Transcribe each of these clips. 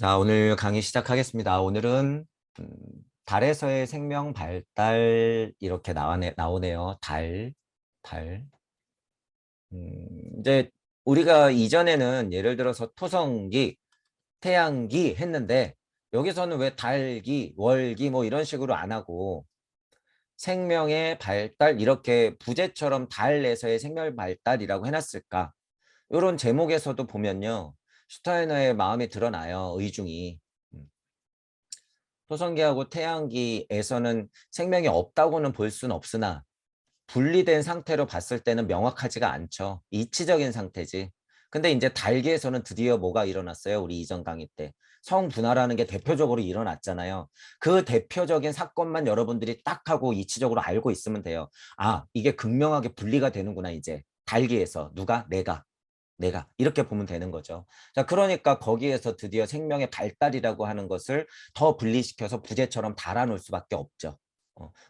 자, 오늘 강의 시작하겠습니다. 오늘은 음, 달에서의 생명 발달 이렇게 나오네요. 달. 이제 우리가 이전에는 예를 들어서 토성기, 태양기 했는데 여기서는 왜 달기, 월기 뭐 이런 식으로 안 하고 생명의 발달 이렇게 부제처럼 달에서의 생명 발달이라고 해놨을까? 이런 제목에서도 보면요. 슈타이너의 마음이 드러나요. 의중이. 음. 토성기하고 태양기에서는 생명이 없다고는 볼 수는 없으나 분리된 상태로 봤을 때는 명확하지가 않죠. 이치적인 상태지. 근데 이제 달기에서는 드디어 뭐가 일어났어요? 우리 이전 강의 때. 성분화라는 게 대표적으로 일어났잖아요. 그 대표적인 사건만 여러분들이 딱 하고 이치적으로 알고 있으면 돼요. 아, 이게 극명하게 분리가 되는구나, 이제. 달기에서. 누가? 내가 이렇게 보면 되는 거죠. 자, 그러니까 거기에서 드디어 생명의 발달이라고 하는 것을 더 분리시켜서 부제처럼 달아놓을 수밖에 없죠.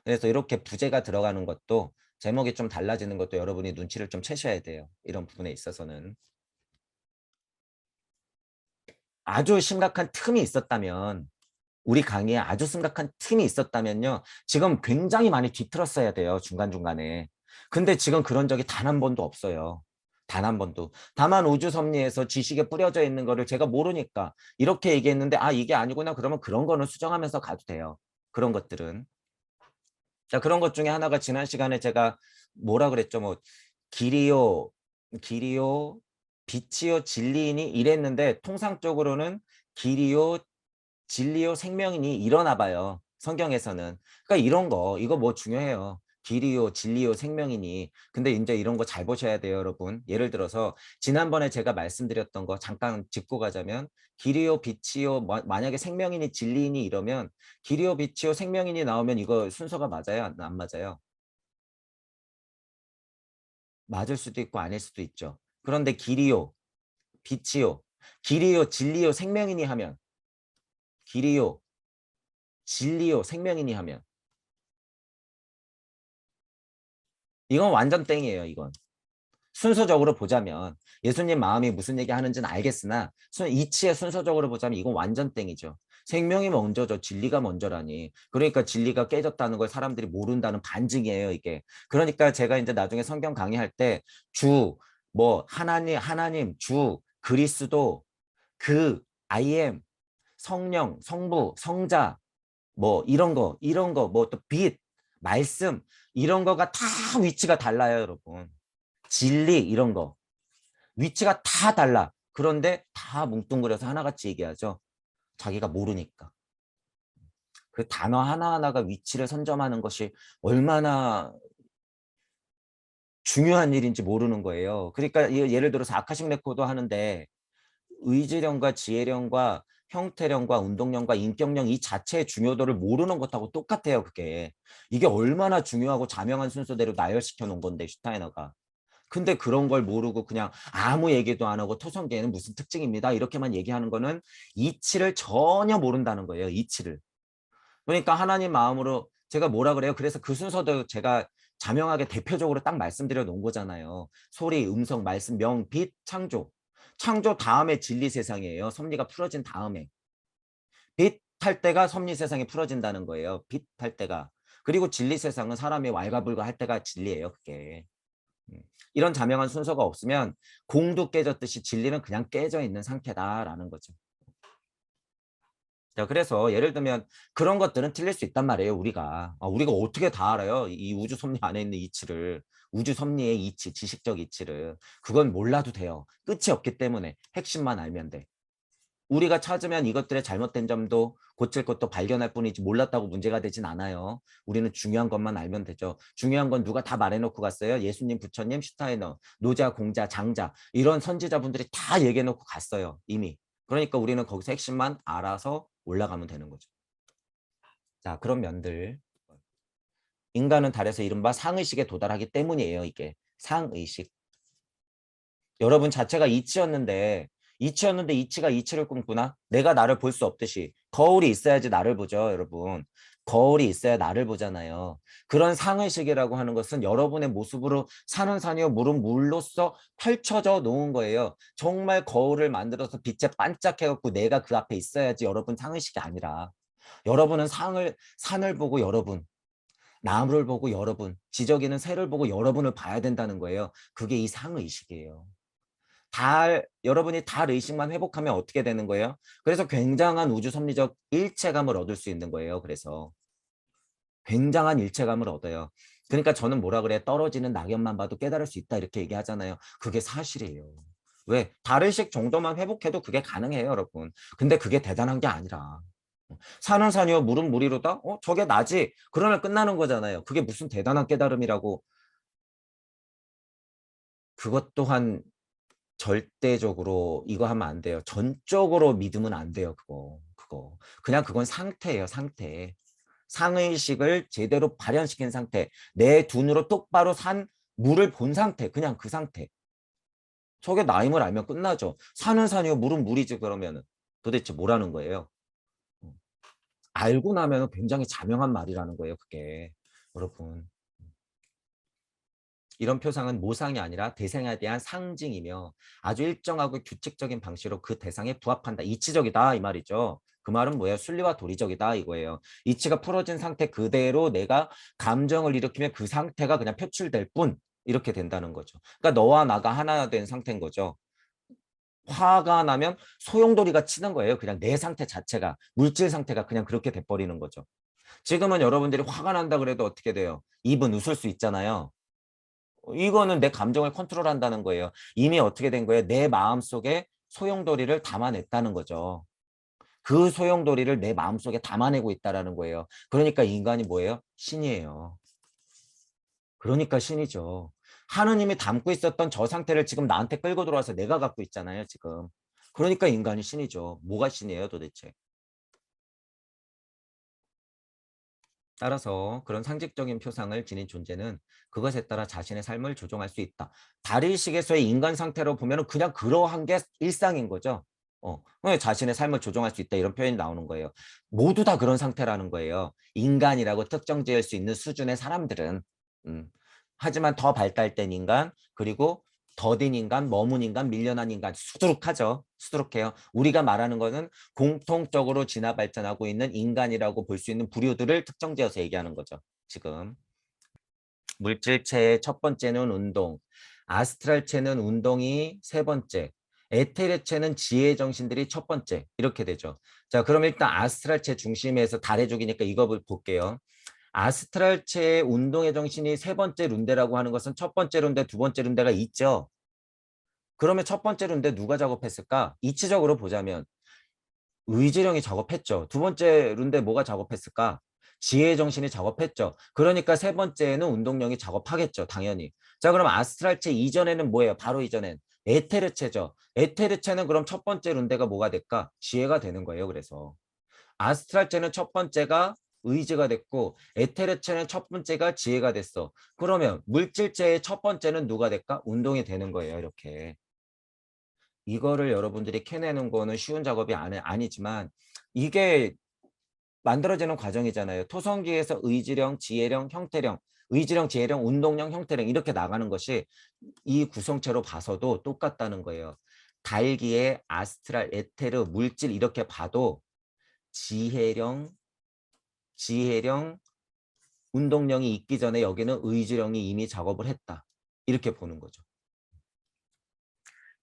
그래서 이렇게 부제가 들어가는 것도 제목이 좀 달라지는 것도 여러분이 눈치를 좀 채셔야 돼요. 이런 부분에 있어서는. 아주 심각한 틈이 있었다면 우리 강의에 아주 심각한 틈이 있었다면요. 지금 굉장히 많이 뒤틀었어야 돼요. 중간중간에. 근데 지금 그런 적이 단 한 번도 없어요. 단 한 번도. 다만 우주섭리에서 지식에 뿌려져 있는 거를 제가 모르니까 이렇게 얘기했는데 아 이게 아니구나 그러면 그런 거는 수정하면서 가도 돼요. 그런 것들은. 자, 그런 것 중에 하나가 지난 시간에 제가 뭐라 그랬죠? 뭐 길이요, 빛이요, 진리이니 이랬는데 통상적으로는 길이요, 진리요, 생명이니 이러나 봐요. 성경에서는. 그러니까 이런 거, 이거 뭐 중요해요. 길이요, 진리요, 생명이니. 근데 이제 이런 거 잘 보셔야 돼요, 여러분. 예를 들어서 지난번에 제가 말씀드렸던 거 잠깐 짚고 가자면 길이요, 빛이요, 만약에 생명이니 진리이니 이러면 길이요, 빛이요, 생명이니 나오면 이거 순서가 맞아요? 안 맞아요? 맞을 수도 있고 아닐 수도 있죠. 그런데 길이요, 빛이요, 길이요, 진리요, 생명이니 하면 길이요, 진리요, 생명이니 하면 이건 완전 땡이에요, 이건. 순서적으로 보자면 예수님 마음이 무슨 얘기 하는지는 알겠으나 이치의 순서적으로 보자면 이건 완전 땡이죠. 생명이 먼저죠. 진리가 먼저라니. 그러니까 진리가 깨졌다는 걸 사람들이 모른다는 반증이에요, 이게. 그러니까 제가 이제 나중에 성경 강의할 때 주, 뭐 하나님, 주, 그리스도, 그, I am, 성령, 성부, 성자, 뭐 이런 거, 뭐 또 빛, 말씀 이런 거가 다 위치가 달라요, 여러분. 진리 이런 거 위치가 다 달라. 그런데 다 뭉뚱그려서 하나같이 얘기하죠. 자기가 모르니까. 그 단어 하나하나가 위치를 선점하는 것이 얼마나 중요한 일인지 모르는 거예요. 그러니까 예를 들어서 아카식 레코드 하는데 의지력과 지혜력과 형태력과 운동력과 인격력 이 자체의 중요도를 모르는 것하고 똑같아요. 그게. 이게 얼마나 중요하고 자명한 순서대로 나열시켜 놓은 건데 슈타이너가. 근데 그런 걸 모르고 그냥 아무 얘기도 안 하고 토성계는 무슨 특징입니다. 이렇게만 얘기하는 거는 이치를 전혀 모른다는 거예요. 이치를. 그러니까 하나님 마음으로 제가 뭐라 그래요? 그래서 그 순서도 제가 자명하게 대표적으로 딱 말씀드려 놓은 거잖아요. 소리, 음성, 말씀, 명, 빛, 창조. 창조 다음에 진리 세상이에요. 섭리가 풀어진 다음에. 빛 할 때가 섭리 세상이 풀어진다는 거예요. 빛 할 때가. 그리고 진리 세상은 사람이 왈가불가할 때가 진리예요. 그게. 이런 자명한 순서가 없으면 공도 깨졌듯이 진리는 그냥 깨져 있는 상태다라는 거죠. 자, 그래서 예를 들면 그런 것들은 틀릴 수 있단 말이에요, 우리가. 우리가 어떻게 다 알아요? 이 우주 섭리 안에 있는 이치를. 우주 섭리의 이치, 지식적 이치를. 그건 몰라도 돼요. 끝이 없기 때문에 핵심만 알면 돼. 우리가 찾으면 이것들의 잘못된 점도 고칠 것도 발견할 뿐이지 몰랐다고 문제가 되진 않아요. 우리는 중요한 것만 알면 되죠. 중요한 건 누가 다 말해놓고 갔어요. 예수님, 부처님, 슈타이너, 노자, 공자, 장자 이런 선지자분들이 다 얘기해놓고 갔어요. 이미. 그러니까 우리는 거기서 핵심만 알아서 올라가면 되는 거죠. 자, 그런 면들. 인간은 달에서 이른바 상의식에 도달하기 때문이에요. 이게 상의식. 여러분 자체가 이치였는데 이치가 이치를 꿈꾸나? 내가 나를 볼 수 없듯이 거울이 있어야지 나를 보죠, 여러분. 거울이 있어야 나를 보잖아요. 그런 상의식이라고 하는 것은 여러분의 모습으로 산은 산이요 물은 물로써 펼쳐져 놓은 거예요. 정말 거울을 만들어서 빛에 반짝해갖고 내가 그 앞에 있어야지 여러분 상의식이 아니라 여러분은 산을 보고 여러분, 나무를 보고 여러분, 지저귀는 새를 보고 여러분을 봐야 된다는 거예요. 그게 이 상의식이에요. 여러분이 달 의식만 회복하면 어떻게 되는 거예요? 그래서 굉장한 우주 섭리적 일체감을 얻을 수 있는 거예요. 그래서 굉장한 일체감을 얻어요. 그러니까 저는 뭐라 그래? 떨어지는 낙엽만 봐도 깨달을 수 있다 이렇게 얘기하잖아요. 그게 사실이에요. 왜? 달 의식 정도만 회복해도 그게 가능해요, 여러분. 근데 그게 대단한 게 아니라 산은 산이요 물은 물이로다? 저게 나지? 그러면 끝나는 거잖아요. 그게 무슨 대단한 깨달음이라고. 그것 또한 절대적으로 이거 하면 안 돼요. 전적으로 믿으면 안 돼요. 그거. 그냥 그건 상태예요. 상태. 상의식을 제대로 발현시킨 상태. 내 눈으로 똑바로 산 물을 본 상태. 그냥 그 상태. 저게 나임을 알면 끝나죠. 산은 산이요. 물은 물이지 그러면은. 도대체 뭐라는 거예요? 알고 나면 굉장히 자명한 말이라는 거예요. 그게. 여러분. 이런 표상은 모상이 아니라 대상에 대한 상징이며 아주 일정하고 규칙적인 방식으로 그 대상에 부합한다. 이치적이다 이 말이죠. 그 말은 뭐예요? 순리와 도리적이다 이거예요. 이치가 풀어진 상태 그대로 내가 감정을 일으키면 그 상태가 그냥 표출될 뿐 이렇게 된다는 거죠. 그러니까 너와 나가 하나 된 상태인 거죠. 화가 나면 소용돌이가 치는 거예요. 그냥 내 상태 자체가 물질 상태가 그냥 그렇게 돼버리는 거죠. 지금은 여러분들이 화가 난다 그래도 어떻게 돼요? 입은 웃을 수 있잖아요. 이거는 내 감정을 컨트롤한다는 거예요. 이미 어떻게 된 거예요? 내 마음속에 소용돌이를 담아냈다는 거죠. 그 소용돌이를 내 마음속에 담아내고 있다는 거예요. 그러니까 인간이 뭐예요? 신이에요. 그러니까 신이죠. 하느님이 담고 있었던 저 상태를 지금 나한테 끌고 들어와서 내가 갖고 있잖아요, 지금. 그러니까 인간이 신이죠. 뭐가 신이에요, 도대체? 따라서 그런 상징적인 표상을 지닌 존재는 그것에 따라 자신의 삶을 조종할 수 있다. 다리식에서의 인간 상태로 보면 그냥 그러한 게 일상인 거죠. 자신의 삶을 조종할 수 있다 이런 표현이 나오는 거예요. 모두 다 그런 상태라는 거예요. 인간이라고 특정 지을 수 있는 수준의 사람들은. 음. 하지만 더 발달된 인간 그리고 더딘 인간, 머문 인간, 밀려난 인간 수두룩하죠. 수두룩해요. 우리가 말하는 거는 공통적으로 진화 발전하고 있는 인간이라고 볼 수 있는 부류들을 특정지어서 얘기하는 거죠. 지금 물질체의 첫 번째는 운동, 아스트랄체는 운동이 세 번째, 에테르체는 지혜 정신들이 첫 번째 이렇게 되죠. 자, 그럼 일단 아스트랄체 중심에서 달의 족이니까 이거 볼게요. 아스트랄체의 운동의 정신이 세 번째 룬데라고 하는 것은 첫 번째 룬데, 두 번째 룬데가 있죠. 그러면 첫 번째 룬데 누가 작업했을까? 이치적으로 보자면 의지령이 작업했죠. 두 번째 룬데 뭐가 작업했을까? 지혜 정신이 작업했죠. 그러니까 세 번째는 운동령이 작업하겠죠. 당연히. 자, 그럼 아스트랄체 이전에는 뭐예요? 바로 이전엔 에테르체죠. 에테르체는 그럼 첫 번째 룬데가 뭐가 될까? 지혜가 되는 거예요. 그래서 아스트랄체는 첫 번째가 의지가 됐고 에테르체는 첫 번째가 지혜가 됐어. 그러면 물질체의 첫 번째는 누가 될까? 운동이 되는 거예요. 이렇게. 이거를 여러분들이 캐내는 거는 쉬운 작업이 아니지만 이게 만들어지는 과정이잖아요. 토성기에서 의지령, 지혜령, 형태령, 의지령, 지혜령, 운동령, 형태령 이렇게 나가는 것이 이 구성체로 봐서도 똑같다는 거예요. 달기에 아스트랄, 에테르, 물질 이렇게 봐도 지혜령, 운동령이 있기 전에 여기는 의지령이 이미 작업을 했다. 이렇게 보는 거죠.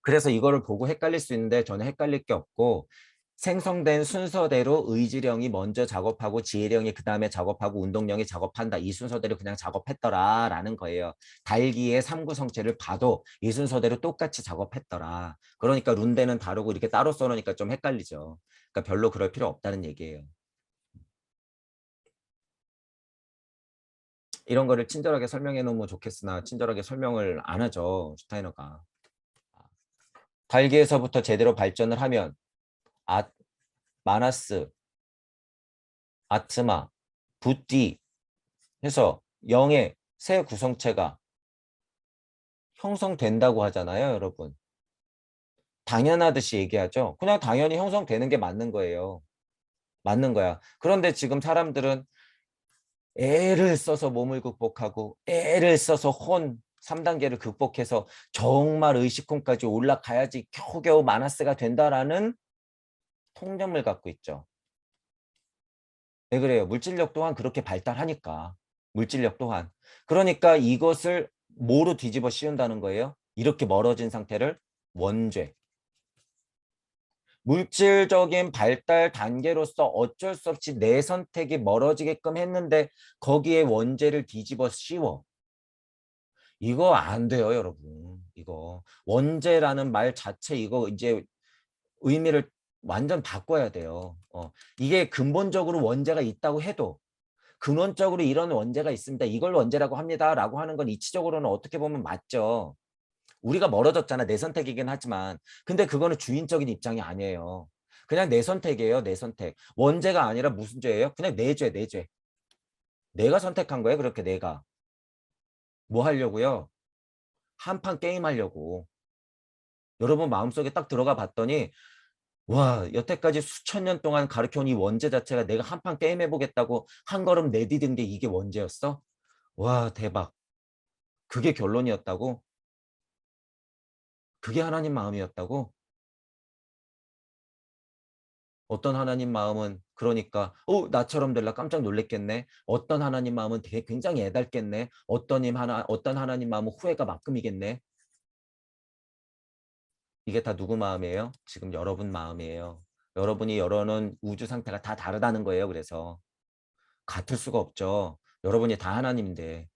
그래서 이거를 보고 헷갈릴 수 있는데 저는 헷갈릴 게 없고 생성된 순서대로 의지령이 먼저 작업하고 지혜령이 그 다음에 작업하고 운동령이 작업한다. 이 순서대로 그냥 작업했더라라는 거예요. 달기의 3구성체를 봐도 이 순서대로 똑같이 작업했더라. 그러니까 룬데는 다르고 이렇게 따로 써놓으니까 좀 헷갈리죠. 그러니까 별로 그럴 필요 없다는 얘기예요. 이런 거를 친절하게 설명해 놓으면 좋겠으나 친절하게 설명을 안 하죠. 슈타이너가. 달기에서부터 제대로 발전을 하면 아, 마나스, 아트마, 부띠 해서 영의 새 구성체가 형성된다고 하잖아요, 여러분. 당연하듯이 얘기하죠. 그냥 당연히 형성되는 게 맞는 거예요. 맞는 거야. 그런데 지금 사람들은 애를 써서 몸을 극복하고 애를 써서 혼 3단계를 극복해서 정말 의식혼까지 올라가야지 겨우겨우 마나스가 된다라는 통념을 갖고 있죠. 왜 그래요? 물질력 또한 그렇게 발달하니까. 물질력 또한. 그러니까 이것을 뭐로 뒤집어 씌운다는 거예요? 이렇게 멀어진 상태를 원죄. 물질적인 발달 단계로서 어쩔 수 없이 내 선택이 멀어지게끔 했는데 거기에 원죄를 뒤집어 씌워. 이거 안 돼요, 여러분. 이거 원죄라는 말 자체 이거 이제 의미를 완전 바꿔야 돼요. 이게 근본적으로 원죄가 있다고 해도 근원적으로 이런 원죄가 있습니다. 이걸 원죄라고 합니다. 라고 하는 건 이치적으로는 어떻게 보면 맞죠. 우리가 멀어졌잖아. 내 선택이긴 하지만. 근데 그거는 주인적인 입장이 아니에요. 그냥 내 선택이에요. 내 선택. 원죄가 아니라 무슨 죄예요? 그냥 내 죄, 내 죄. 내가 선택한 거예요. 그렇게 내가. 뭐 하려고요? 한판 게임 하려고. 여러분 마음속에 딱 들어가 봤더니 와, 여태까지 수천 년 동안 가르쳐온 이 원죄 자체가 내가 한판 게임 해보겠다고 한 걸음 내디딘 게 이게 원죄였어? 와, 대박. 그게 결론이었다고? 그게 하나님 마음이었다고? 어떤 하나님 마음은 그러니까 나처럼 될라 깜짝 놀랬겠네. 어떤 하나님 마음은 되게 굉장히 애달겠네. 어떤 하나님 마음은 후회가 막금이겠네. 이게 다 누구 마음이에요? 지금 여러분 마음이에요. 여러분이 열어놓은 우주 상태가 다 다르다는 거예요. 그래서 같을 수가 없죠. 여러분이 다 하나님인데.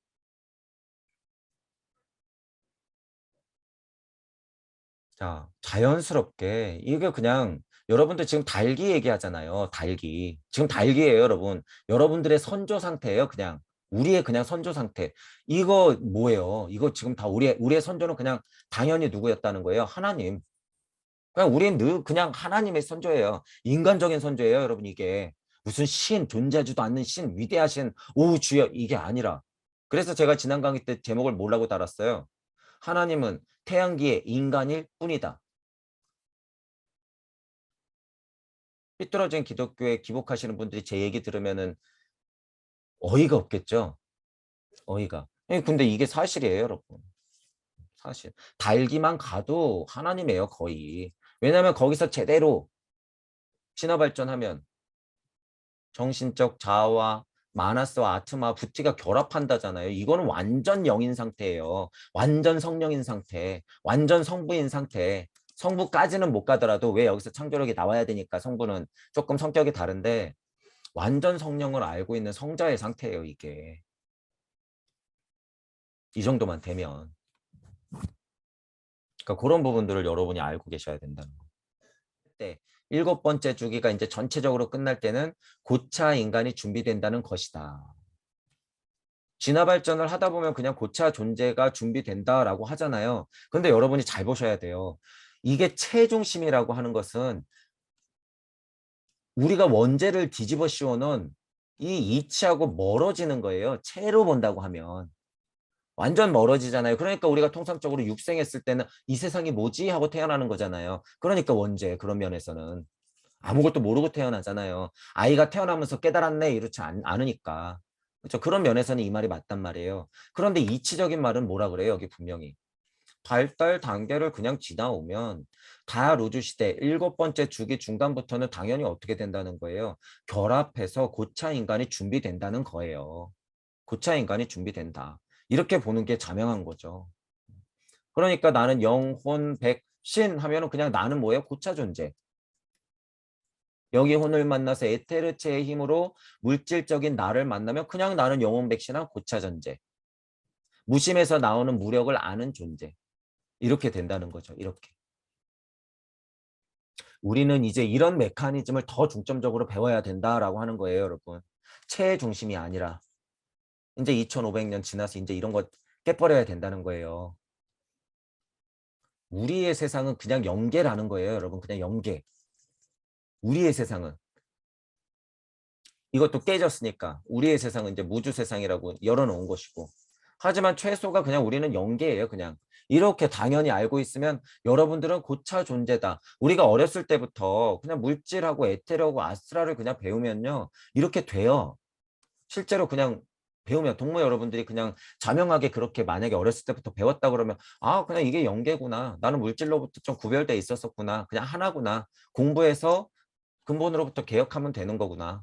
자, 자연스럽게 이게 그냥 여러분들 지금 달기 얘기하잖아요. 달기. 지금 달기예요, 여러분. 여러분들의 선조 상태예요, 그냥. 우리의 그냥 선조 상태. 이거 뭐예요? 이거 지금 다 우리의 선조는 그냥 당연히 누구였다는 거예요? 하나님. 그냥 우리는 늘 그냥 하나님의 선조예요. 인간적인 선조예요, 여러분 이게. 무슨 신, 존재하지도 않는 신, 위대하신 오 주여 이게 아니라. 그래서 제가 지난 강의 때 제목을 뭐라고 달았어요? 하나님은 태양계의 인간일 뿐이다. 삐뚤어진 기독교에 기복하시는 분들이 제 얘기 들으면은 어이가 없겠죠. 어이가. 근데 이게 사실이에요, 여러분. 사실. 달기만 가도 하나님이에요, 거의. 왜냐하면 거기서 제대로 신화 발전하면 정신적 자아와 마나스와 아트마 부티가 결합한다잖아요. 이거는 완전 영인 상태예요. 완전 성령인 상태. 완전 성부인 상태. 성부까지는 못 가더라도 왜 여기서 창조력이 나와야 되니까 성부는 조금 성격이 다른데 완전 성령을 알고 있는 성자의 상태예요, 이게. 이 정도만 되면. 그러니까 그런 부분들을 여러분이 알고 계셔야 된다는 거. 네. 일곱 번째 주기가 이제 전체적으로 끝날 때는 고차 인간이 준비된다는 것이다. 진화 발전을 하다 보면 그냥 고차 존재가 준비된다라고 하잖아요. 근데 여러분이 잘 보셔야 돼요. 이게 체중심이라고 하는 것은 우리가 원죄를 뒤집어 씌워놓은 이 이치하고 멀어지는 거예요. 체로 본다고 하면. 완전 멀어지잖아요. 그러니까 우리가 통상적으로 육생했을 때는 이 세상이 뭐지? 하고 태어나는 거잖아요. 그러니까 원죄 그런 면에서는. 아무것도 모르고 태어나잖아요. 아이가 태어나면서 깨달았네 이렇지 않으니까. 그렇죠? 그런 면에서는 이 말이 맞단 말이에요. 그런데 이치적인 말은 뭐라 그래요? 여기 분명히. 발달 단계를 그냥 지나오면 다루주 시대 일곱 번째 주기 중간부터는 당연히 어떻게 된다는 거예요? 결합해서 고차 인간이 준비된다는 거예요. 고차 인간이 준비된다. 이렇게 보는 게 자명한 거죠. 그러니까 나는 영혼, 백, 신 하면은 그냥 나는 뭐예요? 고차 존재. 여기 혼을 만나서 에테르체의 힘으로 물질적인 나를 만나면 그냥 나는 영혼 백신한 고차 존재. 무심에서 나오는 무력을 아는 존재. 이렇게 된다는 거죠. 이렇게. 우리는 이제 이런 메커니즘을 더 중점적으로 배워야 된다라고 하는 거예요, 여러분. 체의 중심이 아니라 이제 2500년 지나서 이제 이런 거 깨버려야 된다는 거예요. 우리의 세상은 그냥 영계라는 거예요, 여러분. 그냥 영계. 우리의 세상은. 이것도 깨졌으니까 우리의 세상은 이제 무주 세상이라고 열어놓은 것이고 하지만 최소가 그냥 우리는 영계예요. 그냥 이렇게 당연히 알고 있으면 여러분들은 고차 존재다. 우리가 어렸을 때부터 그냥 물질하고 에테르하고 아스트라를 그냥 배우면요 이렇게 돼요. 실제로 그냥 배우면 동무 여러분들이 그냥 자명하게 그렇게 만약에 어렸을 때부터 배웠다 그러면 아 그냥 이게 연계구나. 나는 물질로부터 좀 구별돼 있었었구나. 그냥 하나구나. 공부해서 근본으로부터 개혁하면 되는 거구나.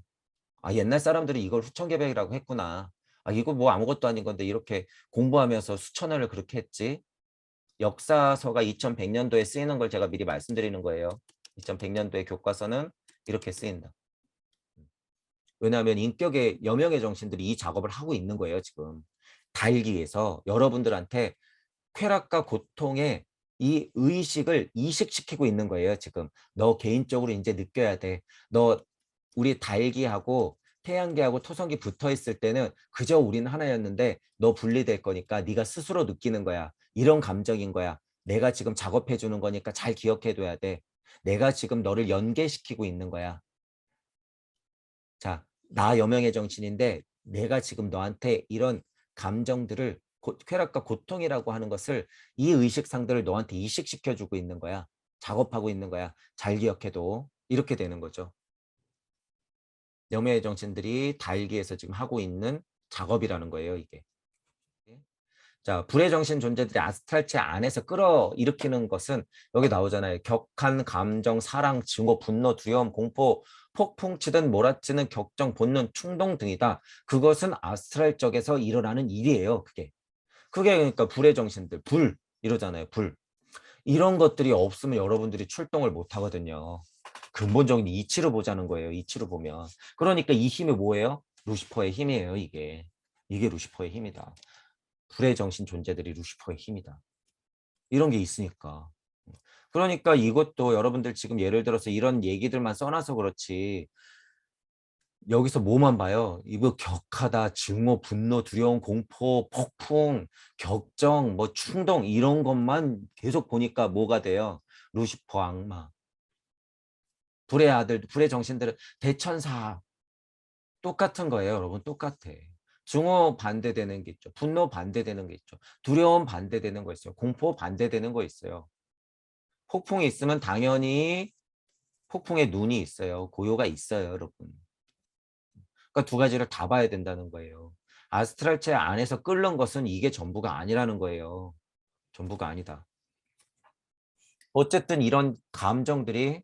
아 옛날 사람들이 이걸 후천개벽이라고 했구나. 아 이거 뭐 아무것도 아닌 건데 이렇게 공부하면서 수천 회를 그렇게 했지. 역사서가 2100년도에 쓰이는 걸 제가 미리 말씀드리는 거예요. 2100년도의 교과서는 이렇게 쓰인다. 왜냐하면 인격의 여명의 정신들이 이 작업을 하고 있는 거예요, 지금. 달기 위해서 여러분들한테 쾌락과 고통의 이 의식을 이식시키고 있는 거예요, 지금. 너 개인적으로 이제 느껴야 돼. 너 우리 달기하고 태양계하고 토성기 붙어 있을 때는 그저 우리는 하나였는데 너 분리될 거니까 네가 스스로 느끼는 거야. 이런 감정인 거야. 내가 지금 작업해 주는 거니까 잘 기억해 둬야 돼. 내가 지금 너를 연계시키고 있는 거야. 자, 나 여명의 정신인데 내가 지금 너한테 이런 감정들을 쾌락과 고통이라고 하는 것을 이 의식상들을 너한테 이식시켜주고 있는 거야. 작업하고 있는 거야. 잘 기억해도 이렇게 되는 거죠. 여명의 정신들이 달기에서 지금 하고 있는 작업이라는 거예요, 이게. 자, 불의 정신 존재들이 아스트랄체 안에서 끌어일으키는 것은 여기 나오잖아요. 격한 감정, 사랑, 증오, 분노, 두려움, 공포, 폭풍치든 몰아치는 격정, 본능, 충동 등이다. 그것은 아스트랄적에서 일어나는 일이에요. 그게 그러니까 불의 정신들, 불 이러잖아요. 불. 이런 것들이 없으면 여러분들이 출동을 못 하거든요. 근본적인 이치를 보자는 거예요. 이치를 보면. 그러니까 이 힘이 뭐예요? 루시퍼의 힘이에요. 이게 루시퍼의 힘이다. 불의 정신 존재들이 루시퍼의 힘이다. 이런 게 있으니까. 그러니까 이것도 여러분들 지금 예를 들어서 이런 얘기들만 써놔서 그렇지 여기서 뭐만 봐요? 이거 격하다, 증오, 분노, 두려움, 공포, 폭풍, 격정, 뭐 충동 이런 것만 계속 보니까 뭐가 돼요? 루시퍼 악마. 불의 아들, 불의 정신들은 대천사 똑같은 거예요, 여러분. 똑같아. 증오 반대되는 게 있죠. 분노 반대되는 게 있죠. 두려움 반대되는 거 있어요. 공포 반대되는 거 있어요. 폭풍이 있으면 당연히 폭풍의 눈이 있어요. 고요가 있어요, 여러분. 그러니까 두 가지를 다 봐야 된다는 거예요. 아스트랄체 안에서 끓는 것은 이게 전부가 아니라는 거예요. 전부가 아니다. 어쨌든 이런 감정들이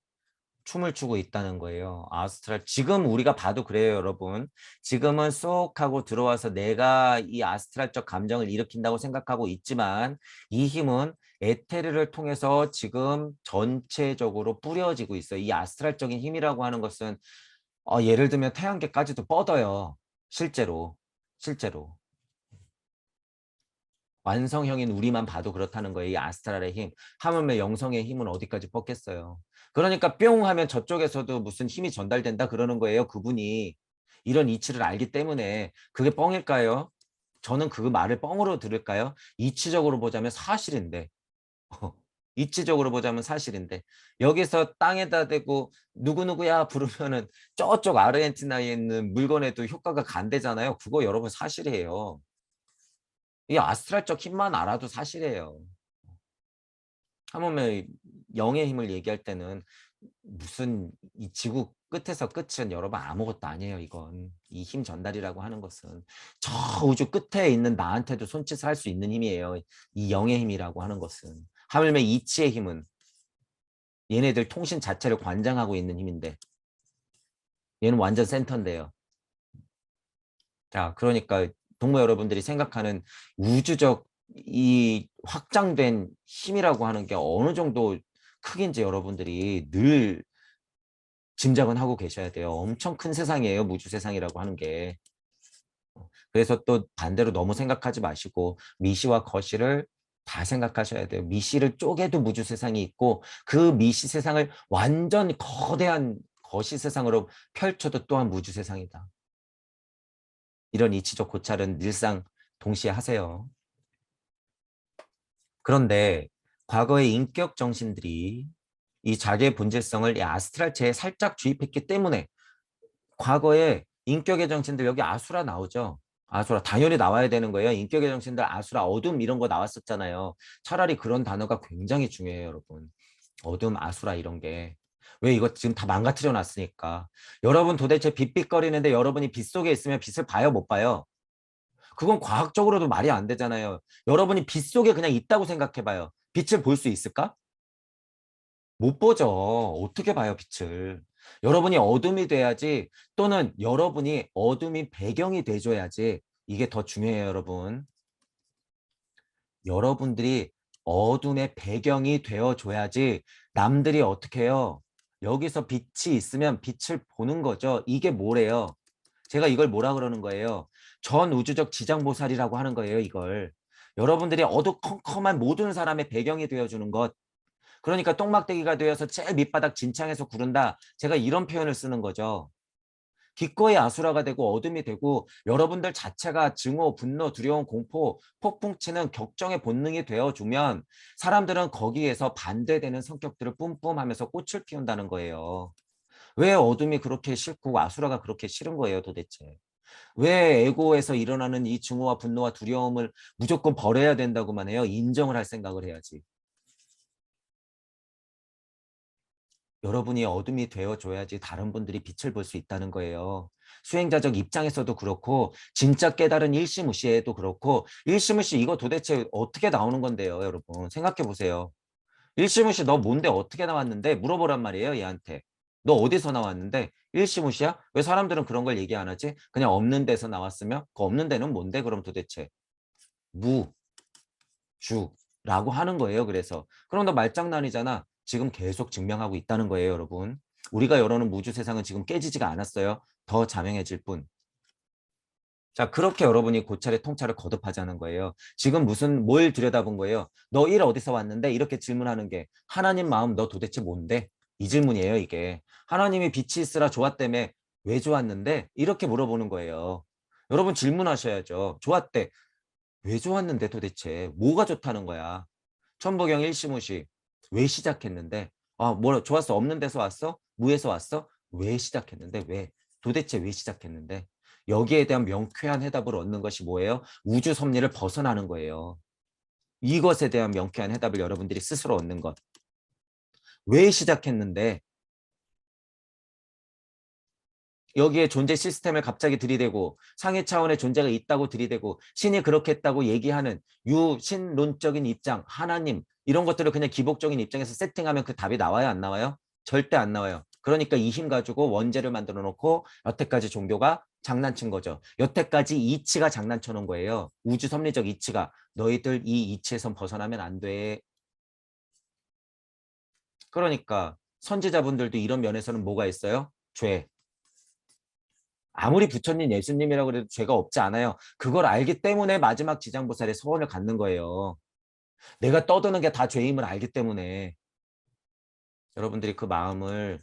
춤을 추고 있다는 거예요. 아스트랄 지금 우리가 봐도 그래요, 여러분. 지금은 쏙 하고 들어와서 내가 이 아스트랄적 감정을 일으킨다고 생각하고 있지만 이 힘은 에테르를 통해서 지금 전체적으로 뿌려지고 있어요. 이 아스트랄적인 힘이라고 하는 것은 예를 들면 태양계까지도 뻗어요. 실제로. 완성형인 우리만 봐도 그렇다는 거예요. 이 아스트랄의 힘. 하물며 영성의 힘은 어디까지 뻗겠어요. 그러니까 뿅 하면 저쪽에서도 무슨 힘이 전달된다 그러는 거예요. 그분이. 이런 이치를 알기 때문에 그게 뻥일까요? 저는 그 말을 뻥으로 들을까요? 이치적으로 보자면 사실인데. 이치적으로 보자면 사실인데. 여기서 땅에다 대고 누구누구야 부르면은 저쪽 아르헨티나에 있는 물건에도 효과가 간대잖아요. 그거 여러분 사실이에요. 이 아스트랄적 힘만 알아도 사실이에요. 하물며 영의 힘을 얘기할 때는 무슨 이 지구 끝에서 끝은 여러분 아무것도 아니에요. 이건 이 힘 전달이라고 하는 것은 저 우주 끝에 있는 나한테도 손짓을 할 수 있는 힘이에요. 이 영의 힘이라고 하는 것은 하물며 이치의 힘은 얘네들 통신 자체를 관장하고 있는 힘인데 얘는 완전 센터인데요. 자, 그러니까 동무 여러분들이 생각하는 우주적 이 확장된 힘이라고 하는 게 어느 정도 크긴지 여러분들이 늘 짐작은 하고 계셔야 돼요. 엄청 큰 세상이에요. 무주 세상이라고 하는 게. 그래서 또 반대로 너무 생각하지 마시고 미시와 거시를 다 생각하셔야 돼요. 미시를 쪼개도 무주 세상이 있고 그 미시 세상을 완전 거대한 거시 세상으로 펼쳐도 또한 무주 세상이다. 이런 이치적 고찰은 늘상 동시에 하세요. 그런데 과거의 인격 정신들이 이 자기의 본질성을 이 아스트랄체에 살짝 주입했기 때문에 과거에 인격의 정신들 여기 아수라 나오죠. 아수라 당연히 나와야 되는 거예요. 인격의 정신들 아수라 어둠 이런 거 나왔었잖아요. 차라리 그런 단어가 굉장히 중요해요, 여러분. 어둠 아수라 이런 게. 왜 이거 지금 다 망가뜨려 놨으니까. 여러분 도대체 빛빛거리는데 여러분이 빛 속에 있으면 빛을 봐요, 못 봐요? 그건 과학적으로도 말이 안 되잖아요. 여러분이 빛 속에 그냥 있다고 생각해봐요. 빛을 볼 수 있을까? 못 보죠. 어떻게 봐요, 빛을. 여러분이 어둠이 돼야지, 또는 여러분이 어둠이 배경이 돼줘야지. 이게 더 중요해요, 여러분. 여러분들이 어둠의 배경이 되어줘야지 남들이 어떻게 해요? 여기서 빛이 있으면 빛을 보는 거죠. 이게 뭐래요? 제가 이걸 뭐라 그러는 거예요? 전 우주적 지장보살이라고 하는 거예요, 이걸. 여러분들이 어두컴컴한 모든 사람의 배경이 되어주는 것. 그러니까 똥막대기가 되어서 제일 밑바닥 진창에서 구른다. 제가 이런 표현을 쓰는 거죠. 기꺼이 아수라가 되고 어둠이 되고 여러분들 자체가 증오, 분노, 두려움, 공포, 폭풍치는 격정의 본능이 되어주면 사람들은 거기에서 반대되는 성격들을 뿜뿜하면서 꽃을 피운다는 거예요. 왜 어둠이 그렇게 싫고 아수라가 그렇게 싫은 거예요, 도대체? 왜 에고에서 일어나는 이 증오와 분노와 두려움을 무조건 버려야 된다고만 해요? 인정을 할 생각을 해야지. 여러분이 어둠이 되어줘야지 다른 분들이 빛을 볼 수 있다는 거예요. 수행자적 입장에서도 그렇고 진짜 깨달은 일시무시에도 그렇고 일시무시 이거 도대체 어떻게 나오는 건데요, 여러분. 생각해 보세요. 일시무시 너 뭔데 어떻게 나왔는데 물어보란 말이에요, 얘한테. 너 어디서 나왔는데 일시무시야? 왜 사람들은 그런 걸 얘기 안 하지? 그냥 없는 데서 나왔으면 그 없는 데는 뭔데 그럼 도대체? 무, 주라고 하는 거예요. 그래서 그럼 너 말장난이잖아. 지금 계속 증명하고 있다는 거예요, 여러분. 우리가 열어놓은 무주 세상은 지금 깨지지가 않았어요. 더 자명해질 뿐. 자, 그렇게 여러분이 고찰의 통찰을 거듭하자는 거예요. 지금 뭘 들여다본 거예요? 너 일 어디서 왔는데? 이렇게 질문하는 게 하나님 마음 너 도대체 뭔데? 이 질문이에요, 이게. 하나님이 빛이 있으라 좋았다며 왜 좋았는데? 이렇게 물어보는 거예요. 여러분 질문하셔야죠. 좋았대. 왜 좋았는데 도대체? 뭐가 좋다는 거야? 천부경 일시무시 왜 시작했는데? 뭐라 좋았어? 없는 데서 왔어? 무에서 왔어? 왜 시작했는데? 왜? 도대체 왜 시작했는데? 여기에 대한 명쾌한 해답을 얻는 것이 뭐예요? 우주 섭리를 벗어나는 거예요. 이것에 대한 명쾌한 해답을 여러분들이 스스로 얻는 것. 왜 시작했는데? 여기에 존재 시스템을 갑자기 들이대고 상위 차원의 존재가 있다고 들이대고 신이 그렇게 했다고 얘기하는 유신론적인 입장, 하나님 이런 것들을 그냥 기복적인 입장에서 세팅하면 그 답이 나와요, 안 나와요? 절대 안 나와요. 그러니까 이 힘 가지고 원죄를 만들어 놓고 여태까지 종교가 장난친 거죠. 여태까지 이치가 장난쳐 놓은 거예요. 우주 섭리적 이치가. 너희들 이 이치에선 벗어나면 안 돼. 그러니까 선지자분들도 이런 면에서는 뭐가 있어요? 죄. 아무리 부처님 예수님이라고 해도 죄가 없지 않아요. 그걸 알기 때문에 마지막 지장보살의 소원을 갖는 거예요. 내가 떠드는 게 다 죄임을 알기 때문에 여러분들이 그 마음을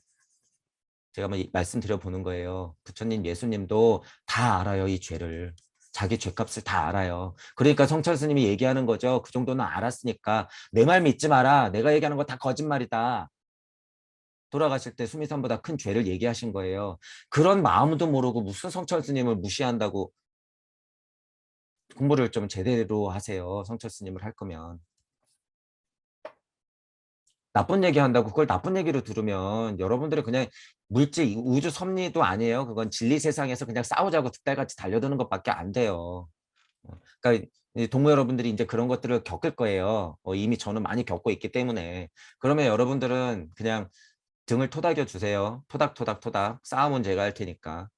제가 한번 말씀드려 보는 거예요. 부처님 예수님도 다 알아요. 이 죄를. 자기 죄값을 다 알아요. 그러니까 성철 스님이 얘기하는 거죠. 그 정도는 알았으니까 내 말 믿지 마라. 내가 얘기하는 거 다 거짓말이다. 돌아가실 때 수미산보다 큰 죄를 얘기하신 거예요. 그런 마음도 모르고 무슨 성철 스님을 무시한다고 공부를 좀 제대로 하세요. 성철 스님을 할 거면. 나쁜 얘기 한다고 그걸 나쁜 얘기로 들으면 여러분들이 그냥 물질, 우주 섭리도 아니에요. 그건 진리 세상에서 그냥 싸우자고 득달같이 달려드는 것밖에 안 돼요. 그러니까 동무 여러분들이 이제 그런 것들을 겪을 거예요. 이미 저는 많이 겪고 있기 때문에. 그러면 여러분들은 그냥 등을 토닥여 주세요. 토닥토닥토닥. 싸움은 제가 할 테니까.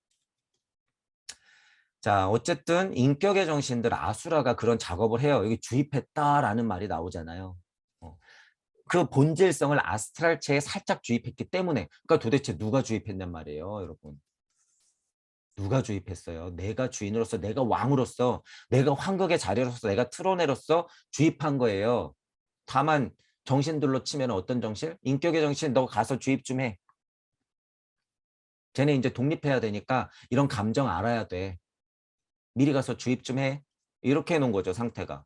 자, 어쨌든 인격의 정신들 아수라가 그런 작업을 해요. 여기 주입했다라는 말이 나오잖아요. 어, 그 본질성을 아스트랄체에 살짝 주입했기 때문에 그러니까 도대체 누가 주입했냔 말이에요, 여러분. 누가 주입했어요? 내가 주인으로서, 내가 왕으로서, 내가 황극의 자리로서, 내가 트로네로서 주입한 거예요. 다만 정신들로 치면 어떤 정신? 인격의 정신 너 가서 주입 좀 해. 쟤네 이제 독립해야 되니까 이런 감정 알아야 돼. 미리 가서 주입 좀 해. 이렇게 해놓은 거죠, 상태가.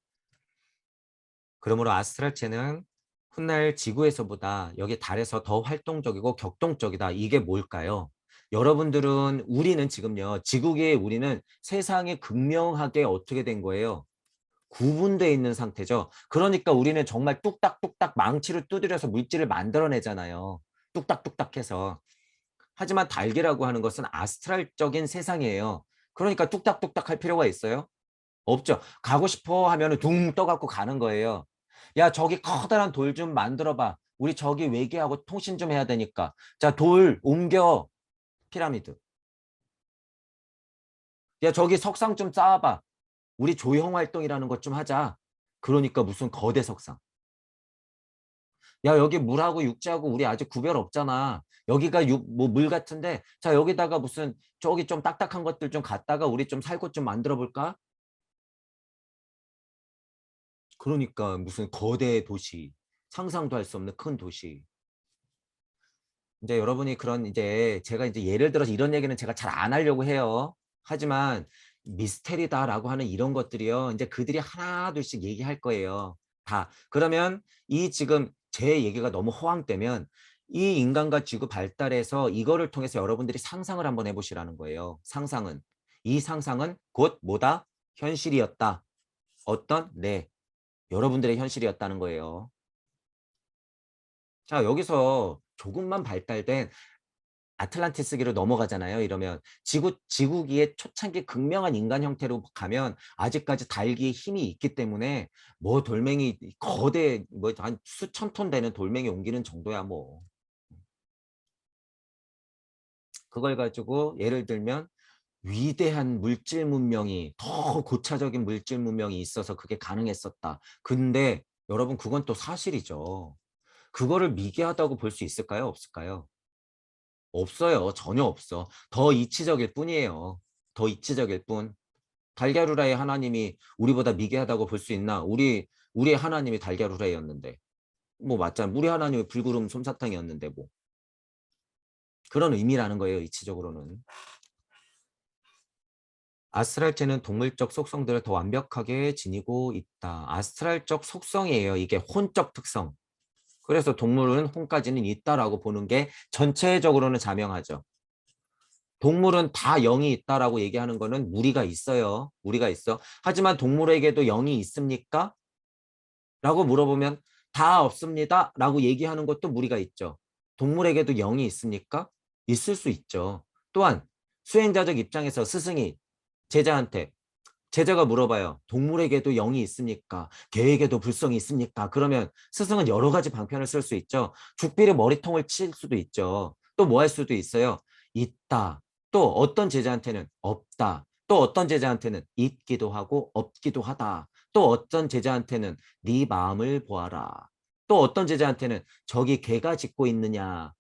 그러므로 아스트랄체는 훗날 지구에서보다 여기 달에서 더 활동적이고 격동적이다. 이게 뭘까요? 여러분들은 우리는 지금요. 지구계의 우리는 세상에 극명하게 어떻게 된 거예요? 구분되어 있는 상태죠. 그러니까 우리는 정말 뚝딱뚝딱 망치를 두드려서 물질을 만들어내잖아요. 뚝딱뚝딱 해서. 하지만 달계라고 하는 것은 아스트랄적인 세상이에요. 그러니까 뚝딱뚝딱 할 필요가 있어요? 없죠. 가고 싶어 하면은 둥 떠갖고 가는 거예요. 야, 저기 커다란 돌 좀 만들어봐. 우리 저기 외계하고 통신 좀 해야 되니까. 자, 돌 옮겨. 피라미드. 야, 저기 석상 좀 쌓아봐. 우리 조형 활동이라는 것 좀 하자. 그러니까 무슨 거대 석상. 야, 여기 물하고 육지하고 우리 아직 구별 없잖아. 여기가 뭐 물 같은데, 자, 여기다가 무슨 저기 좀 딱딱한 것들 좀 갖다가 우리 좀 살 곳 좀 만들어 볼까? 그러니까 무슨 거대 도시, 상상도 할 수 없는 큰 도시. 이제 여러분이 그런 이제 제가 이제 예를 들어서 이런 얘기는 제가 잘 안 하려고 해요. 하지만 미스테리다라고 하는 이런 것들이요. 이제 그들이 하나둘씩 얘기할 거예요. 다. 그러면 이 지금 제 얘기가 너무 허황되면 이 인간과 지구 발달에서 이거를 통해서 여러분들이 상상을 한번 해보시라는 거예요. 상상은. 이 상상은 곧 뭐다? 현실이었다. 어떤? 네. 여러분들의 현실이었다는 거예요. 자, 여기서 조금만 발달된 아틀란티스기로 넘어가잖아요. 이러면 지구기의 초창기 극명한 인간 형태로 가면 아직까지 달기에 힘이 있기 때문에 뭐 돌멩이 거대 뭐 한 수천 톤 되는 돌멩이 옮기는 정도야 뭐. 그걸 가지고 예를 들면 위대한 물질 문명이 더 고차적인 물질 문명이 있어서 그게 가능했었다. 근데 여러분 그건 또 사실이죠. 그거를 미개하다고 볼 수 있을까요? 없을까요? 없어요. 전혀 없어. 더 이치적일 뿐이에요. 더 이치적일 뿐. 달걀후라이 하나님이 우리보다 미개하다고 볼 수 있나? 우리의 하나님이 달걀후라이였는데. 뭐 맞잖아. 우리 하나님이 불구름 솜사탕이었는데 뭐. 그런 의미라는 거예요. 이치적으로는. 아스트랄체는 동물적 속성들을 더 완벽하게 지니고 있다. 아스트랄적 속성이에요. 이게 혼적 특성. 그래서 동물은 혼까지는 있다라고 보는 게 전체적으로는 자명하죠. 동물은 다 영이 있다라고 얘기하는 거는 무리가 있어요. 무리가 있어. 하지만 동물에게도 영이 있습니까? 라고 물어보면 다 없습니다. 라고 얘기하는 것도 무리가 있죠. 동물에게도 영이 있습니까? 있을 수 있죠. 또한 수행자적 입장에서 스승이 제자한테 제자가 물어봐요. 동물에게도 영이 있습니까? 개에게도 불성이 있습니까? 그러면 스승은 여러 가지 방편을 쓸 수 있죠. 죽비를 머리통을 칠 수도 있죠. 또 뭐 할 수도 있어요. 있다. 또 어떤 제자한테는 없다. 또 어떤 제자한테는 있기도 하고 없기도 하다. 또 어떤 제자한테는 네 마음을 보아라. 또 어떤 제자한테는 저기 개가 짖고 있느냐.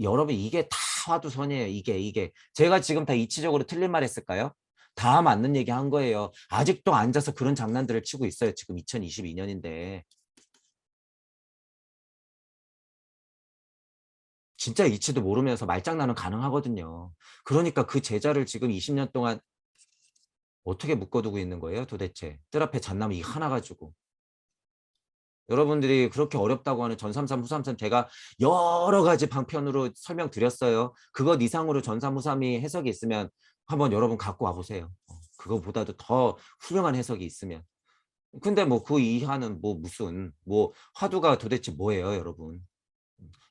여러분 이게 다 화두선이에요. 이게. 제가 지금 다 이치적으로 틀린 말 했을까요? 다 맞는 얘기 한 거예요. 아직도 앉아서 그런 장난들을 치고 있어요. 지금 2022년인데. 진짜 이치도 모르면서 말장난은 가능하거든요. 그러니까 그 제자를 지금 20년 동안 어떻게 묶어두고 있는 거예요, 도대체? 뜰 앞에 잣나무 이 하나 가지고. 여러분들이 그렇게 어렵다고 하는 전삼삼, 후삼삼 제가 여러 가지 방편으로 설명드렸어요. 그것 이상으로 전삼, 후삼이 해석이 있으면 한번 여러분 갖고 와보세요. 그거보다도 더 훌륭한 해석이 있으면. 근데 뭐 그 이하는 뭐 무슨 뭐 화두가 도대체 뭐예요, 여러분?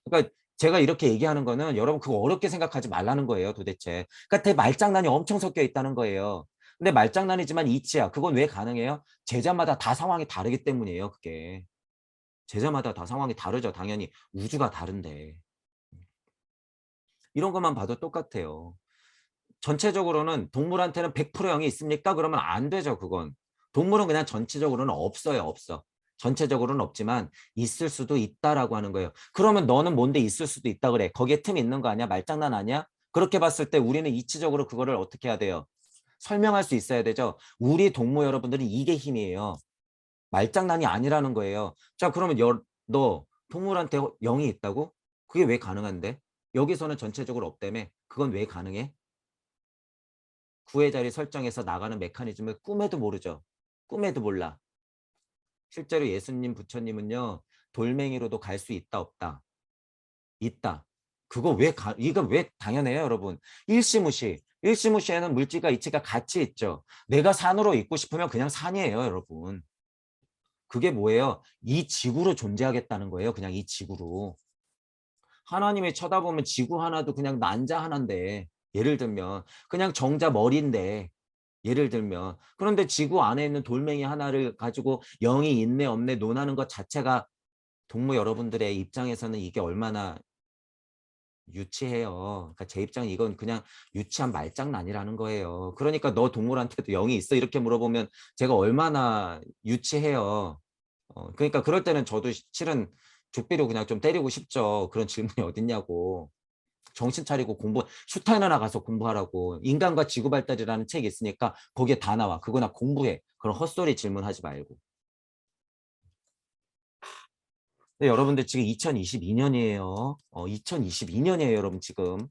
그러니까 제가 이렇게 얘기하는 거는 여러분 그거 어렵게 생각하지 말라는 거예요, 도대체. 그러니까 대 말장난이 엄청 섞여 있다는 거예요. 근데 말장난이지만 이치야. 그건 왜 가능해요? 제자마다 다 상황이 다르기 때문이에요, 그게. 제자마다 다 상황이 다르죠. 당연히 우주가 다른데. 이런 것만 봐도 똑같아요. 전체적으로는 동물한테는 100% 영이 있습니까? 그러면 안 되죠, 그건. 동물은 그냥 전체적으로는 없어요, 없어. 전체적으로는 없지만 있을 수도 있다라고 하는 거예요. 그러면 너는 뭔데 있을 수도 있다 그래. 거기에 틈 있는 거 아니야? 말장난 아니야? 그렇게 봤을 때 우리는 이치적으로 그거를 어떻게 해야 돼요? 설명할 수 있어야 되죠. 우리 동무 여러분들은 이게 힘이에요. 말장난이 아니라는 거예요. 자, 그러면 너 동물한테 영이 있다고? 그게 왜 가능한데? 여기서는 전체적으로 없다며. 그건 왜 가능해? 구의 자리 설정해서 나가는 메커니즘을 꿈에도 모르죠. 꿈에도 몰라. 실제로 예수님, 부처님은요. 돌멩이로도 갈 수 있다, 없다. 있다. 이거 왜 당연해요, 여러분. 일시무시. 일시무시에는 물질과 이치가 같이 있죠. 내가 산으로 있고 싶으면 그냥 산이에요, 여러분. 그게 뭐예요? 이 지구로 존재하겠다는 거예요. 그냥 이 지구로. 하나님이 쳐다보면 지구 하나도 그냥 난자 하나인데 예를 들면 그냥 정자 머리인데 예를 들면. 그런데 지구 안에 있는 돌멩이 하나를 가지고 영이 있네 없네 논하는 것 자체가 동무 여러분들의 입장에서는 이게 얼마나 유치해요. 그러니까 제 입장은 이건 그냥 유치한 말장난이라는 거예요. 그러니까 너 동물한테도 영이 있어? 이렇게 물어보면 제가 얼마나 유치해요. 그러니까 그럴 때는 저도 실은 죽비로 그냥 좀 때리고 싶죠. 그런 질문이 어딨냐고. 정신 차리고 슈타인하나 가서 공부하라고. 인간과 지구 발달이라는 책이 있으니까 거기에 다 나와. 그거나 공부해. 그런 헛소리 질문하지 말고. 근데 여러분들 지금 2022년이에요. 2022년이에요, 여러분 지금.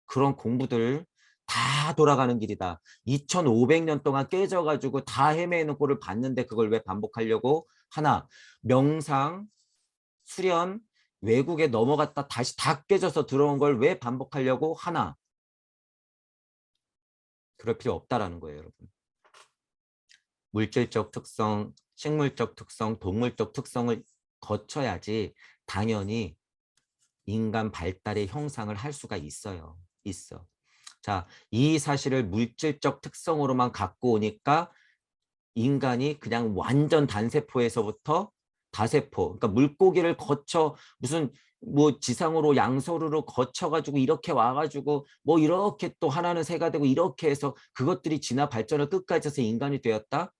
그런 공부들 다 돌아가는 길이다. 2500년 동안 깨져가지고 다 헤매는 꼴을 봤는데 그걸 왜 반복하려고? 하나, 명상, 수련, 외국에 넘어갔다 다시 다 깨져서 들어온 걸 왜 반복하려고? 하나, 그럴 필요 없다라는 거예요, 여러분. 물질적 특성, 식물적 특성, 동물적 특성을 거쳐야지 당연히 인간 발달의 형상을 할 수가 있어요. 있어. 자, 이 사실을 물질적 특성으로만 갖고 오니까 인간이 그냥 완전 단세포에서부터 다세포, 그러니까 물고기를 거쳐 무슨 뭐 지상으로 양서류로 거쳐가지고 이렇게 와가지고 뭐 이렇게 또 하나는 새가 되고 이렇게 해서 그것들이 진화 발전을 끝까지 해서 인간이 되었다?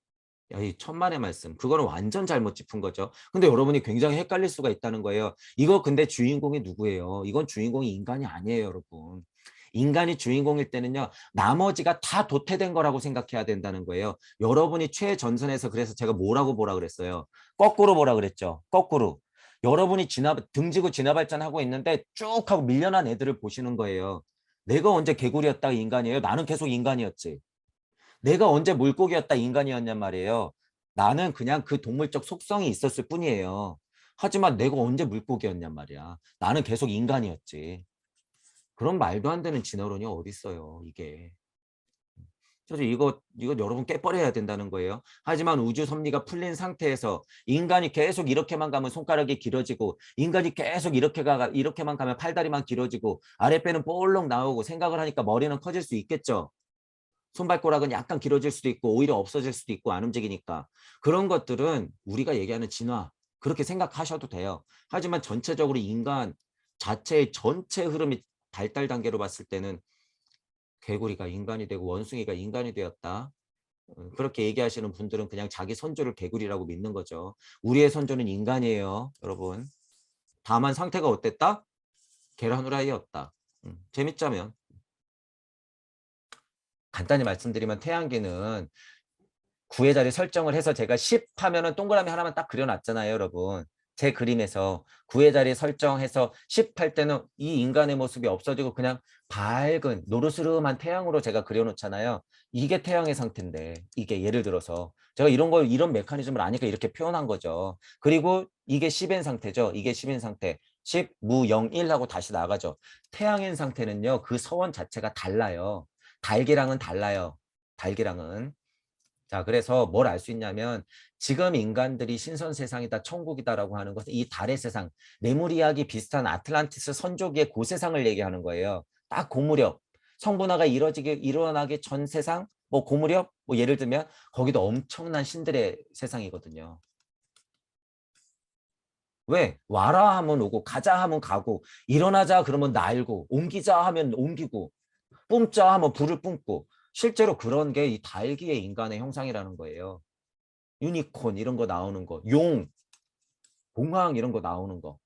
야, 이 천만의 말씀. 그거는 완전 잘못 짚은 거죠. 근데 여러분이 굉장히 헷갈릴 수가 있다는 거예요. 이거 근데 주인공이 누구예요? 이건 주인공이 인간이 아니에요, 여러분. 인간이 주인공일 때는요, 나머지가 다 도태된 거라고 생각해야 된다는 거예요. 여러분이 최전선에서 그래서 제가 뭐라 그랬어요? 거꾸로 뭐라 그랬죠? 거꾸로. 여러분이 등지고 진화 발전하고 있는데 쭉 하고 밀려난 애들을 보시는 거예요. 내가 언제 개구리였다가 인간이에요? 나는 계속 인간이었지. 내가 언제 물고기였다 인간이었냔 말이에요. 나는 그냥 그 동물적 속성이 있었을 뿐이에요. 하지만 내가 언제 물고기였냔 말이야. 나는 계속 인간이었지. 그런 말도 안 되는 진화론이 어디 있어요, 이게. 그래서 이거 여러분 깨버려야 된다는 거예요. 하지만 우주 섭리가 풀린 상태에서 인간이 계속 이렇게만 가면 손가락이 길어지고 인간이 계속 이렇게만 가면 팔다리만 길어지고 아랫배는 볼록 나오고 생각을 하니까 머리는 커질 수 있겠죠. 손발가락은 약간 길어질 수도 있고 오히려 없어질 수도 있고 안 움직이니까 그런 것들은 우리가 얘기하는 진화 그렇게 생각하셔도 돼요. 하지만 전체적으로 인간 자체의 전체 흐름이 발달 단계로 봤을 때는 개구리가 인간이 되고 원숭이가 인간이 되었다. 그렇게 얘기하시는 분들은 그냥 자기 선조를 개구리라고 믿는 거죠. 우리의 선조는 인간이에요, 여러분. 다만 상태가 어땠다? 계란 후라이였다. 재밌자면 간단히 말씀드리면 태양계는 9의 자리 설정을 해서 제가 10 하면은 동그라미 하나만 딱 그려놨잖아요, 여러분. 제 그림에서 9의 자리 설정해서 10 할 때는 이 인간의 모습이 없어지고 그냥 밝은 노르스름한 태양으로 제가 그려놓잖아요. 이게 태양의 상태인데 이게 예를 들어서 제가 이런 메커니즘을 아니까 이렇게 표현한 거죠. 그리고 이게 10인 상태죠. 이게 10인 상태. 10, 무, 0, 1 하고 다시 나가죠. 태양인 상태는요. 그 서원 자체가 달라요. 달기랑은 달라요. 달기랑은. 자, 그래서 뭘 알 수 있냐면 지금 인간들이 신선 세상이다, 천국이다라고 하는 것은 이 달의 세상, 레무리아기 비슷한 아틀란티스 선조기의 그 세상을 얘기하는 거예요. 딱 그 무렵 성분화가 일어나기 전 세상, 뭐 그 무렵, 뭐 예를 들면 거기도 엄청난 신들의 세상이거든요. 왜? 와라 하면 오고 가자 하면 가고 일어나자 그러면 날고 옮기자 하면 옮기고 뿜자 하면 불을 뿜고 실제로 그런 게 이 달기의 인간의 형상이라는 거예요. 유니콘 이런 거 나오는 거, 용, 봉황 이런 거 나오는 거.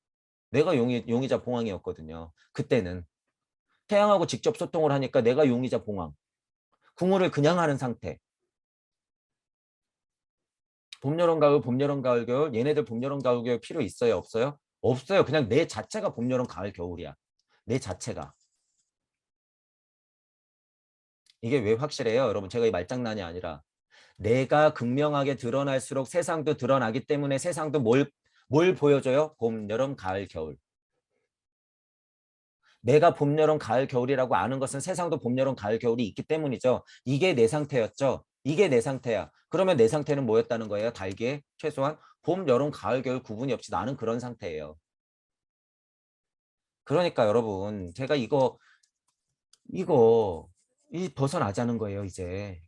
내가 용이자 봉황이었거든요. 그때는 태양하고 직접 소통을 하니까 내가 용이자 봉황. 궁을 그냥 하는 상태. 봄, 여름, 가을, 봄, 여름, 가을, 겨울. 얘네들 봄, 여름, 가을, 겨울 필요 있어요? 없어요? 없어요. 그냥 내 자체가 봄, 여름, 가을, 겨울이야. 내 자체가. 이게 왜 확실해요? 여러분 제가 이 말장난이 아니라 내가 극명하게 드러날수록 세상도 드러나기 때문에 세상도 뭘 보여줘요? 봄, 여름, 가을, 겨울. 내가 봄, 여름, 가을, 겨울이라고 아는 것은 세상도 봄, 여름, 가을, 겨울이 있기 때문이죠. 이게 내 상태였죠. 이게 내 상태야. 그러면 내 상태는 뭐였다는 거예요? 달기에 최소한 봄, 여름, 가을, 겨울 구분이 없이 나는 그런 상태예요. 그러니까 여러분 제가 이거 이 벗어나자는 거예요, 이제.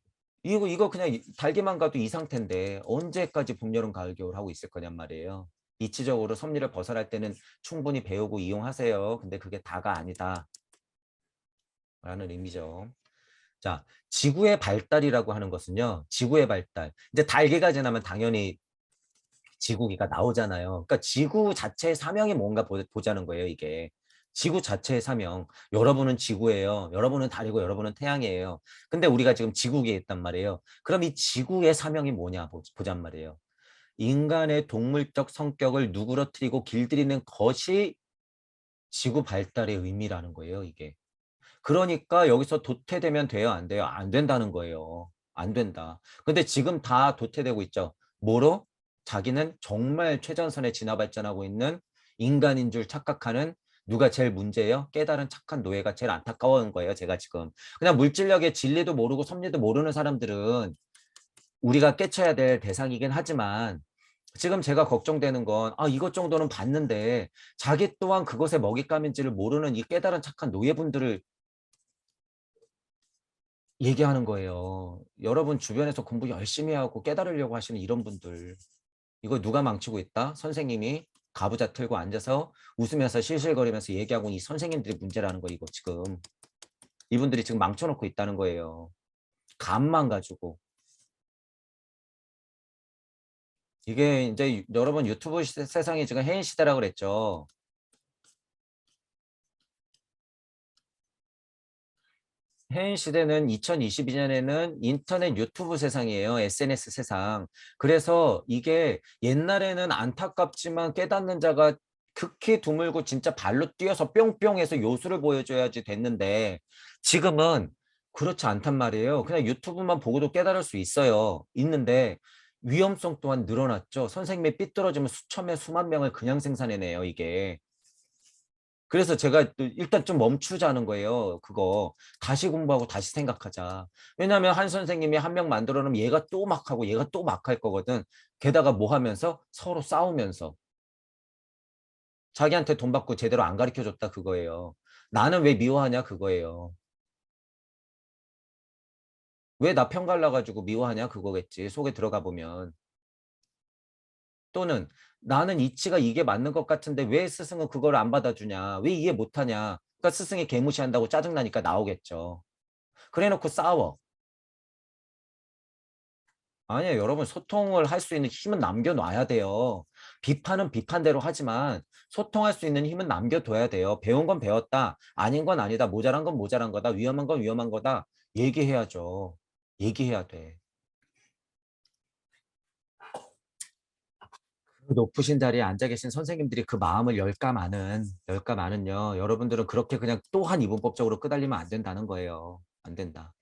이거 그냥 달기만 가도 이 상태인데 언제까지 봄, 여름, 가을, 겨울 하고 있을 거냔 말이에요. 이치적으로 섭리를 벗어날 때는 충분히 배우고 이용하세요. 근데 그게 다가 아니다. 라는 의미죠. 자, 지구의 발달이라고 하는 것은요. 지구의 발달. 이제 달기가 지나면 당연히 지구기가 나오잖아요. 그러니까 지구 자체의 사명이 뭔가 보자는 거예요, 이게. 지구 자체의 사명. 여러분은 지구예요. 여러분은 달이고 여러분은 태양이에요. 근데 우리가 지금 지구기에 있단 말이에요. 그럼 이 지구의 사명이 뭐냐 보잔 말이에요. 인간의 동물적 성격을 누그러뜨리고 길들이는 것이 지구 발달의 의미라는 거예요, 이게. 그러니까 여기서 도태되면 돼요, 안 돼요? 안 된다는 거예요. 안 된다. 근데 지금 다 도태되고 있죠. 뭐로? 자기는 정말 최전선에 진화 발전하고 있는 인간인 줄 착각하는 누가 제일 문제예요? 깨달은 착한 노예가 제일 안타까운 거예요, 제가 지금. 그냥 물질력의 진리도 모르고 섭리도 모르는 사람들은 우리가 깨쳐야 될 대상이긴 하지만 지금 제가 걱정되는 건 이것 정도는 봤는데 자기 또한 그것의 먹잇감인지를 모르는 이 깨달은 착한 노예분들을 얘기하는 거예요. 여러분 주변에서 공부 열심히 하고 깨달으려고 하시는 이런 분들 이거 누가 망치고 있다? 선생님이 가부좌 틀고 앉아서 웃으면서 실실거리면서 얘기하고 이 선생님들이 문제라는 거 이거 지금 이분들이 지금 망쳐놓고 있다는 거예요. 감만 가지고 이게 이제 여러분 유튜브 세상이 지금 해인 시대라고 그랬죠. 해인 시대는 2022년에는 인터넷 유튜브 세상이에요. SNS 세상. 그래서 이게 옛날에는 안타깝지만 깨닫는 자가 극히 드물고 진짜 발로 뛰어서 뿅뿅해서 요술을 보여줘야지 됐는데 지금은 그렇지 않단 말이에요. 그냥 유튜브만 보고도 깨달을 수 있어요. 있는데 위험성 또한 늘어났죠. 선생님이 삐뚤어지면 수천 명, 수만 명을 그냥 생산해내요, 이게. 그래서 제가 또 일단 좀 멈추자는 거예요. 그거 다시 공부하고 다시 생각하자. 왜냐하면 한 선생님이 한 명 만들어 놓으면 얘가 또 막 하고 얘가 또 막 할 거거든. 게다가 뭐 하면서 서로 싸우면서 자기한테 돈 받고 제대로 안 가르쳐 줬다 그거예요. 나는 왜 미워하냐 그거예요. 왜 나 평갈라 가지고 미워하냐 그거겠지. 속에 들어가 보면. 또는 나는 이치가 이게 맞는 것 같은데 왜 스승은 그걸 안 받아주냐. 왜 이해 못하냐. 그러니까 스승이 개무시한다고 짜증나니까 나오겠죠. 그래 놓고 싸워. 아니에요. 여러분 소통을 할 수 있는 힘은 남겨놔야 돼요. 비판은 비판대로 하지만 소통할 수 있는 힘은 남겨둬야 돼요. 배운 건 배웠다. 아닌 건 아니다. 모자란 건 모자란 거다. 위험한 건 위험한 거다. 얘기해야죠. 얘기해야 돼. 그 높으신 자리에 앉아 계신 선생님들이 그 마음을 열까 많은요. 여러분들은 그렇게 그냥 또한 이분법적으로 끄달리면 안 된다는 거예요. 안 된다.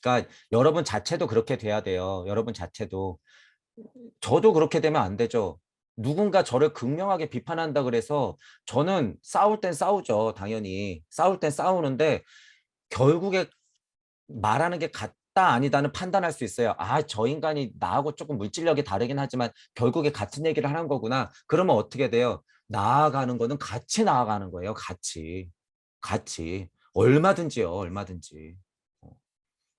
그러니까 여러분 자체도 그렇게 돼야 돼요. 여러분 자체도. 저도 그렇게 되면 안 되죠. 누군가 저를 극명하게 비판한다 그래서 저는 싸울 땐 싸우죠. 당연히. 싸울 땐 싸우는데 결국에 말하는 게 같다 아니다는 판단할 수 있어요. 저 인간이 나하고 조금 물질력이 다르긴 하지만 결국에 같은 얘기를 하는 거구나. 그러면 어떻게 돼요? 나아가는 거는 같이 나아가는 거예요. 같이. 같이. 얼마든지요. 얼마든지. 어.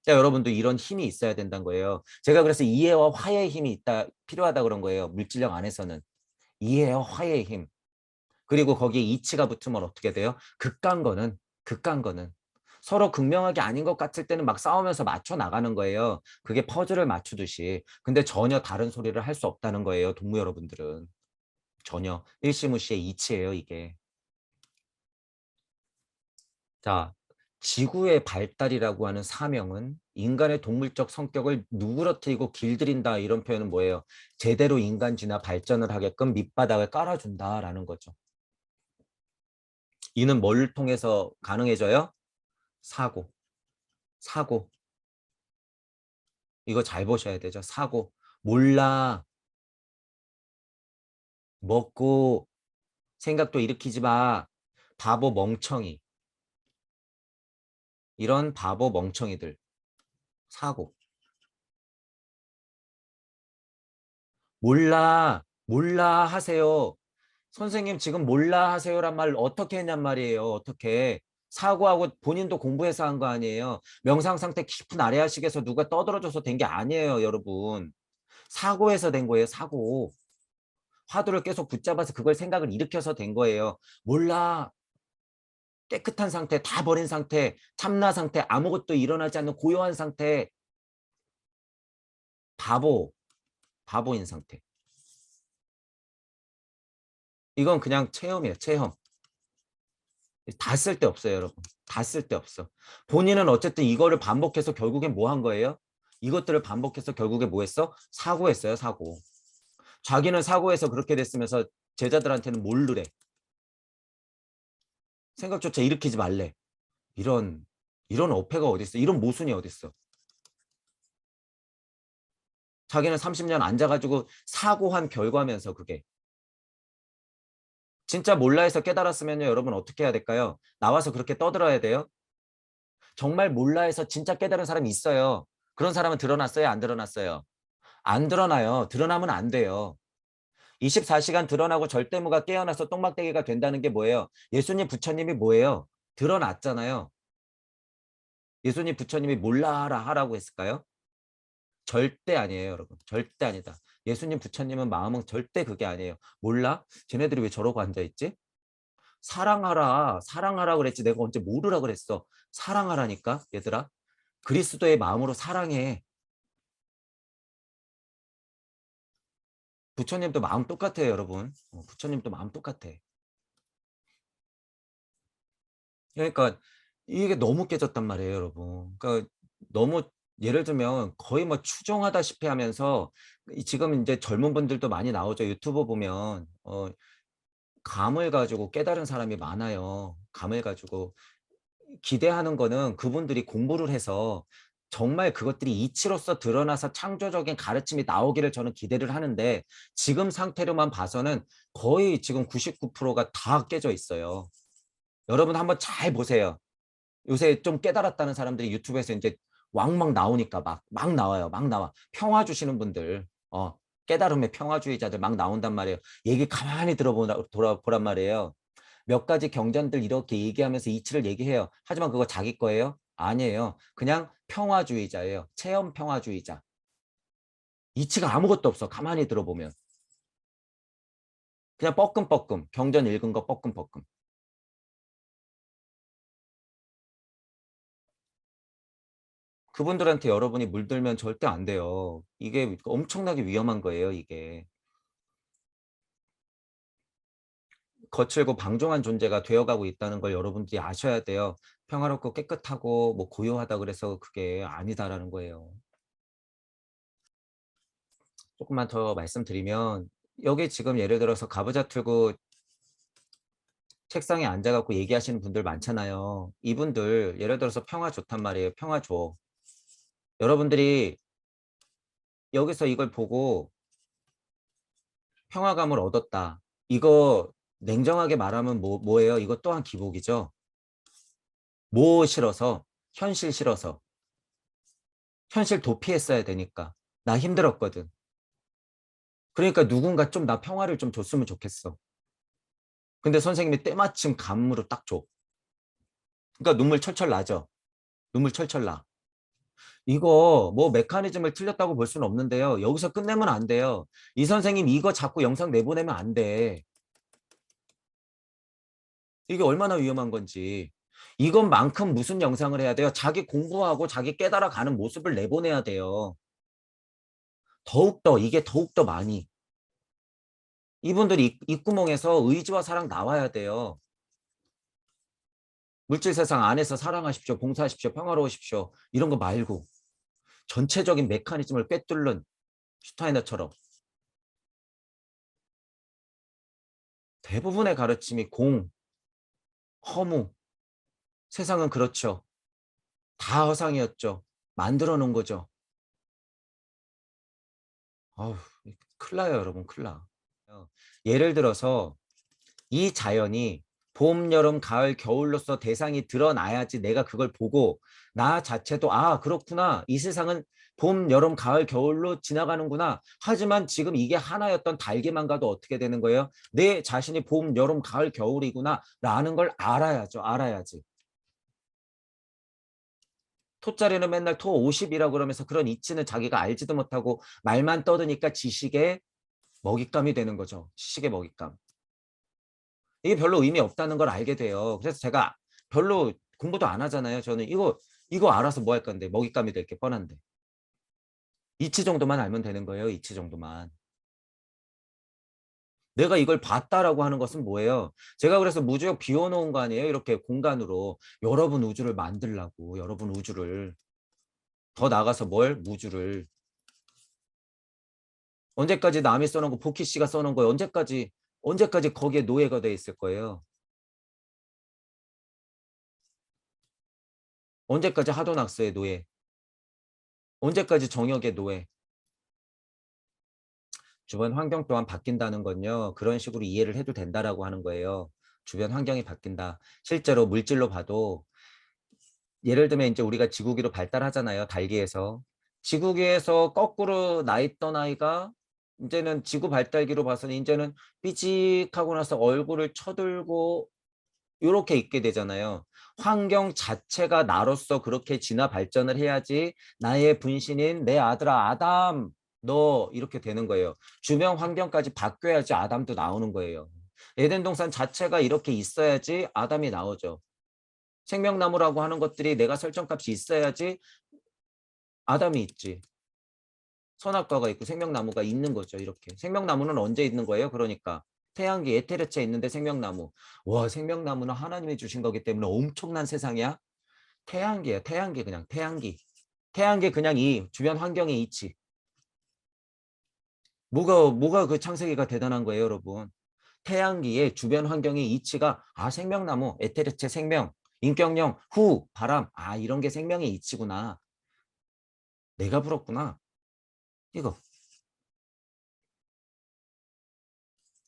자, 여러분도 이런 힘이 있어야 된다는 거예요. 제가 그래서 이해와 화해의 힘이 필요하다 그런 거예요. 물질력 안에서는. 이해와 화해의 힘. 그리고 거기에 이치가 붙으면 어떻게 돼요? 극강거는 서로 극명하게 아닌 것 같을 때는 막 싸우면서 맞춰 나가는 거예요. 그게 퍼즐을 맞추듯이. 근데 전혀 다른 소리를 할 수 없다는 거예요. 동무 여러분들은. 전혀. 일시무시의 이치예요, 이게. 자, 지구의 발달이라고 하는 사명은 인간의 동물적 성격을 누그러뜨리고 길들인다 이런 표현은 뭐예요? 제대로 인간 진화 발전을 하게끔 밑바닥을 깔아준다라는 거죠. 이는 뭘 통해서 가능해져요? 사고. 사고. 이거 잘 보셔야 되죠. 사고. 몰라. 먹고 생각도 일으키지 마. 바보 멍청이. 이런 바보 멍청이들. 사고. 몰라. 몰라 하세요. 선생님 지금 몰라 하세요란 말 어떻게 했냔 말이에요. 어떻게. 사고하고 본인도 공부해서 한 거 아니에요. 명상 상태 깊은 아래아식에서 누가 떠들어줘서 된 게 아니에요, 여러분. 사고해서 된 거예요, 사고. 화두를 계속 붙잡아서 그걸 생각을 일으켜서 된 거예요. 몰라. 깨끗한 상태, 다 버린 상태, 참나 상태, 아무것도 일어나지 않는 고요한 상태, 바보인 상태. 이건 그냥 체험이에요, 체험. 다 쓸데없어요, 여러분. 다 쓸데없어. 본인은 어쨌든 이거를 반복해서 결국엔 뭐 한 거예요? 이것들을 반복해서 결국에 뭐 했어? 사고했어요, 사고. 자기는 사고해서 그렇게 됐으면서 제자들한테는 모르래. 생각조차 일으키지 말래. 이런 어폐가 어딨어? 이런 모순이 어딨어? 자기는 30년 앉아가지고 사고한 결과면서 그게. 진짜 몰라 해서 깨달았으면요, 여러분 어떻게 해야 될까요? 나와서 그렇게 떠들어야 돼요? 정말 몰라 해서 진짜 깨달은 사람이 있어요. 그런 사람은 드러났어요? 안 드러났어요? 안 드러나요. 드러나면 안 돼요. 24시간 드러나고 절대무가 깨어나서 똥막대기가 된다는 게 뭐예요? 예수님 부처님이 뭐예요? 드러났잖아요. 예수님 부처님이 몰라라 하라고 했을까요? 절대 아니에요, 여러분. 절대 아니다. 예수님 부처님은 마음은 절대 그게 아니에요. 몰라? 쟤네들이 왜 저러고 앉아있지? 사랑하라. 사랑하라 그랬지. 내가 언제 모르라 그랬어. 사랑하라니까, 얘들아. 그리스도의 마음으로 사랑해. 부처님도 마음 똑같아요, 여러분. 부처님도 마음 똑같아. 그러니까 이게 너무 깨졌단 말이에요, 여러분. 그러니까 너무 예를 들면 거의 뭐 추종하다시피 하면서 지금 이제 젊은 분들도 많이 나오죠. 유튜브 보면 감을 가지고 깨달은 사람이 많아요. 감을 가지고 기대하는 거는 그분들이 공부를 해서 정말 그것들이 이치로서 드러나서 창조적인 가르침이 나오기를 저는 기대를 하는데 지금 상태로만 봐서는 거의 지금 99%가 다 깨져 있어요. 여러분 한번 잘 보세요. 요새 좀 깨달았다는 사람들이 유튜브에서 이제 왕막 나오니까 막 나와요. 막 나와. 평화 주시는 분들, 깨달음의 평화주의자들 막 나온단 말이에요. 얘기 가만히 돌아보란 말이에요. 몇 가지 경전들 이렇게 얘기하면서 이치를 얘기해요. 하지만 그거 자기 거예요? 아니에요. 그냥 평화주의자예요. 체험 평화주의자. 이치가 아무것도 없어. 가만히 들어보면. 그냥 뻐끔뻐끔. 경전 읽은 거 뻐끔뻐끔. 그분들한테 여러분이 물들면 절대 안 돼요. 이게 엄청나게 위험한 거예요, 이게. 거칠고 방종한 존재가 되어가고 있다는 걸 여러분들이 아셔야 돼요. 평화롭고 깨끗하고 뭐 고요하다 그래서 그게 아니다라는 거예요. 조금만 더 말씀드리면 여기 지금 예를 들어서 가부좌 틀고 책상에 앉아갖고 얘기하시는 분들 많잖아요. 이분들 예를 들어서 평화 좋단 말이에요. 평화 줘. 여러분들이 여기서 이걸 보고 평화감을 얻었다. 이거 냉정하게 말하면 뭐예요? 이거 또한 기복이죠. 뭐 싫어서? 현실 싫어서. 현실 도피했어야 되니까. 나 힘들었거든. 그러니까 누군가 좀 나 평화를 좀 줬으면 좋겠어. 근데 선생님이 때마침 감으로 딱 줘. 그러니까 눈물 철철 나죠. 눈물 철철 나. 이거 뭐 메커니즘을 틀렸다고 볼 수는 없는데요. 여기서 끝내면 안 돼요. 이 선생님 이거 자꾸 영상 내보내면 안 돼. 이게 얼마나 위험한 건지. 이것만큼 무슨 영상을 해야 돼요? 자기 공부하고 자기 깨달아가는 모습을 내보내야 돼요. 더욱더 이게 더욱더 많이. 이분들이 입구멍에서 의지와 사랑 나와야 돼요. 물질 세상 안에서 사랑하십시오. 봉사하십시오. 평화로우십시오. 이런 거 말고 전체적인 메커니즘을 꿰뚫는 슈타이너처럼 대부분의 가르침이 공, 허무, 세상은 그렇죠. 다 허상이었죠. 만들어 놓은 거죠. 아우, 큰일 나요, 여러분. 큰일 나. 예를 들어서 이 자연이 봄, 여름, 가을, 겨울로서 대상이 드러나야지 내가 그걸 보고 나 자체도 아, 그렇구나. 이 세상은 봄, 여름, 가을, 겨울로 지나가는구나. 하지만 지금 이게 하나였던 달기만 가도 어떻게 되는 거예요? 내 자신이 봄, 여름, 가을, 겨울이구나. 라는 걸 알아야죠. 알아야지. 토자리는 맨날 토 50이라고 그러면서 그런 이치는 자기가 알지도 못하고 말만 떠드니까 지식의 먹잇감이 되는 거죠. 지식의 먹잇감. 이게 별로 의미 없다는 걸 알게 돼요. 그래서 제가 별로 공부도 안 하잖아요. 저는 이거 알아서 뭐 할 건데 먹잇감이 될 게 뻔한데. 이치 정도만 알면 되는 거예요. 이치 정도만. 내가 이걸 봤다라고 하는 것은 뭐예요? 제가 그래서 무주역 비워놓은 거 아니에요? 이렇게 공간으로 여러분 우주를 만들라고. 여러분 우주를. 더 나가서 뭘? 무주를. 언제까지 남이 써놓은 거 보키 씨가 써놓은 거 언제까지 거기에 노예가 돼 있을 거예요? 언제까지 하도낙스의 노예? 언제까지 정역의 노예? 주변 환경 또한 바뀐다는 건요. 그런 식으로 이해를 해도 된다라고 하는 거예요. 주변 환경이 바뀐다. 실제로 물질로 봐도 예를 들면 이제 우리가 지구기로 발달하잖아요. 달기에서. 지구기에서 거꾸로 나 있던 아이가 이제는 지구 발달기로 봐서는 이제는 삐직하고 나서 얼굴을 쳐들고 이렇게 있게 되잖아요. 환경 자체가 나로서 그렇게 진화 발전을 해야지 나의 분신인 내 아들아 아담 너 이렇게 되는 거예요. 주변 환경까지 바뀌어야지 아담도 나오는 거예요. 에덴 동산 자체가 이렇게 있어야지 아담이 나오죠. 생명나무라고 하는 것들이 내가 설정값이 있어야지 아담이 있지. 선악과가 있고 생명나무가 있는 거죠. 이렇게. 생명나무는 언제 있는 거예요? 그러니까 태양계 에테르체에 있는데 생명나무. 와, 생명나무는 하나님이 주신 거기 때문에 엄청난 세상이야. 태양계야. 태양계 그냥 태양기. 태양계 그냥 이 주변 환경의 이치. 뭐가 그 창세기가 대단한 거예요, 여러분. 태양기의 주변 환경의 이치가 생명나무, 에테르체 생명, 인격령, 후, 바람. 이런 게 생명의 이치구나. 내가 불었구나. 이거.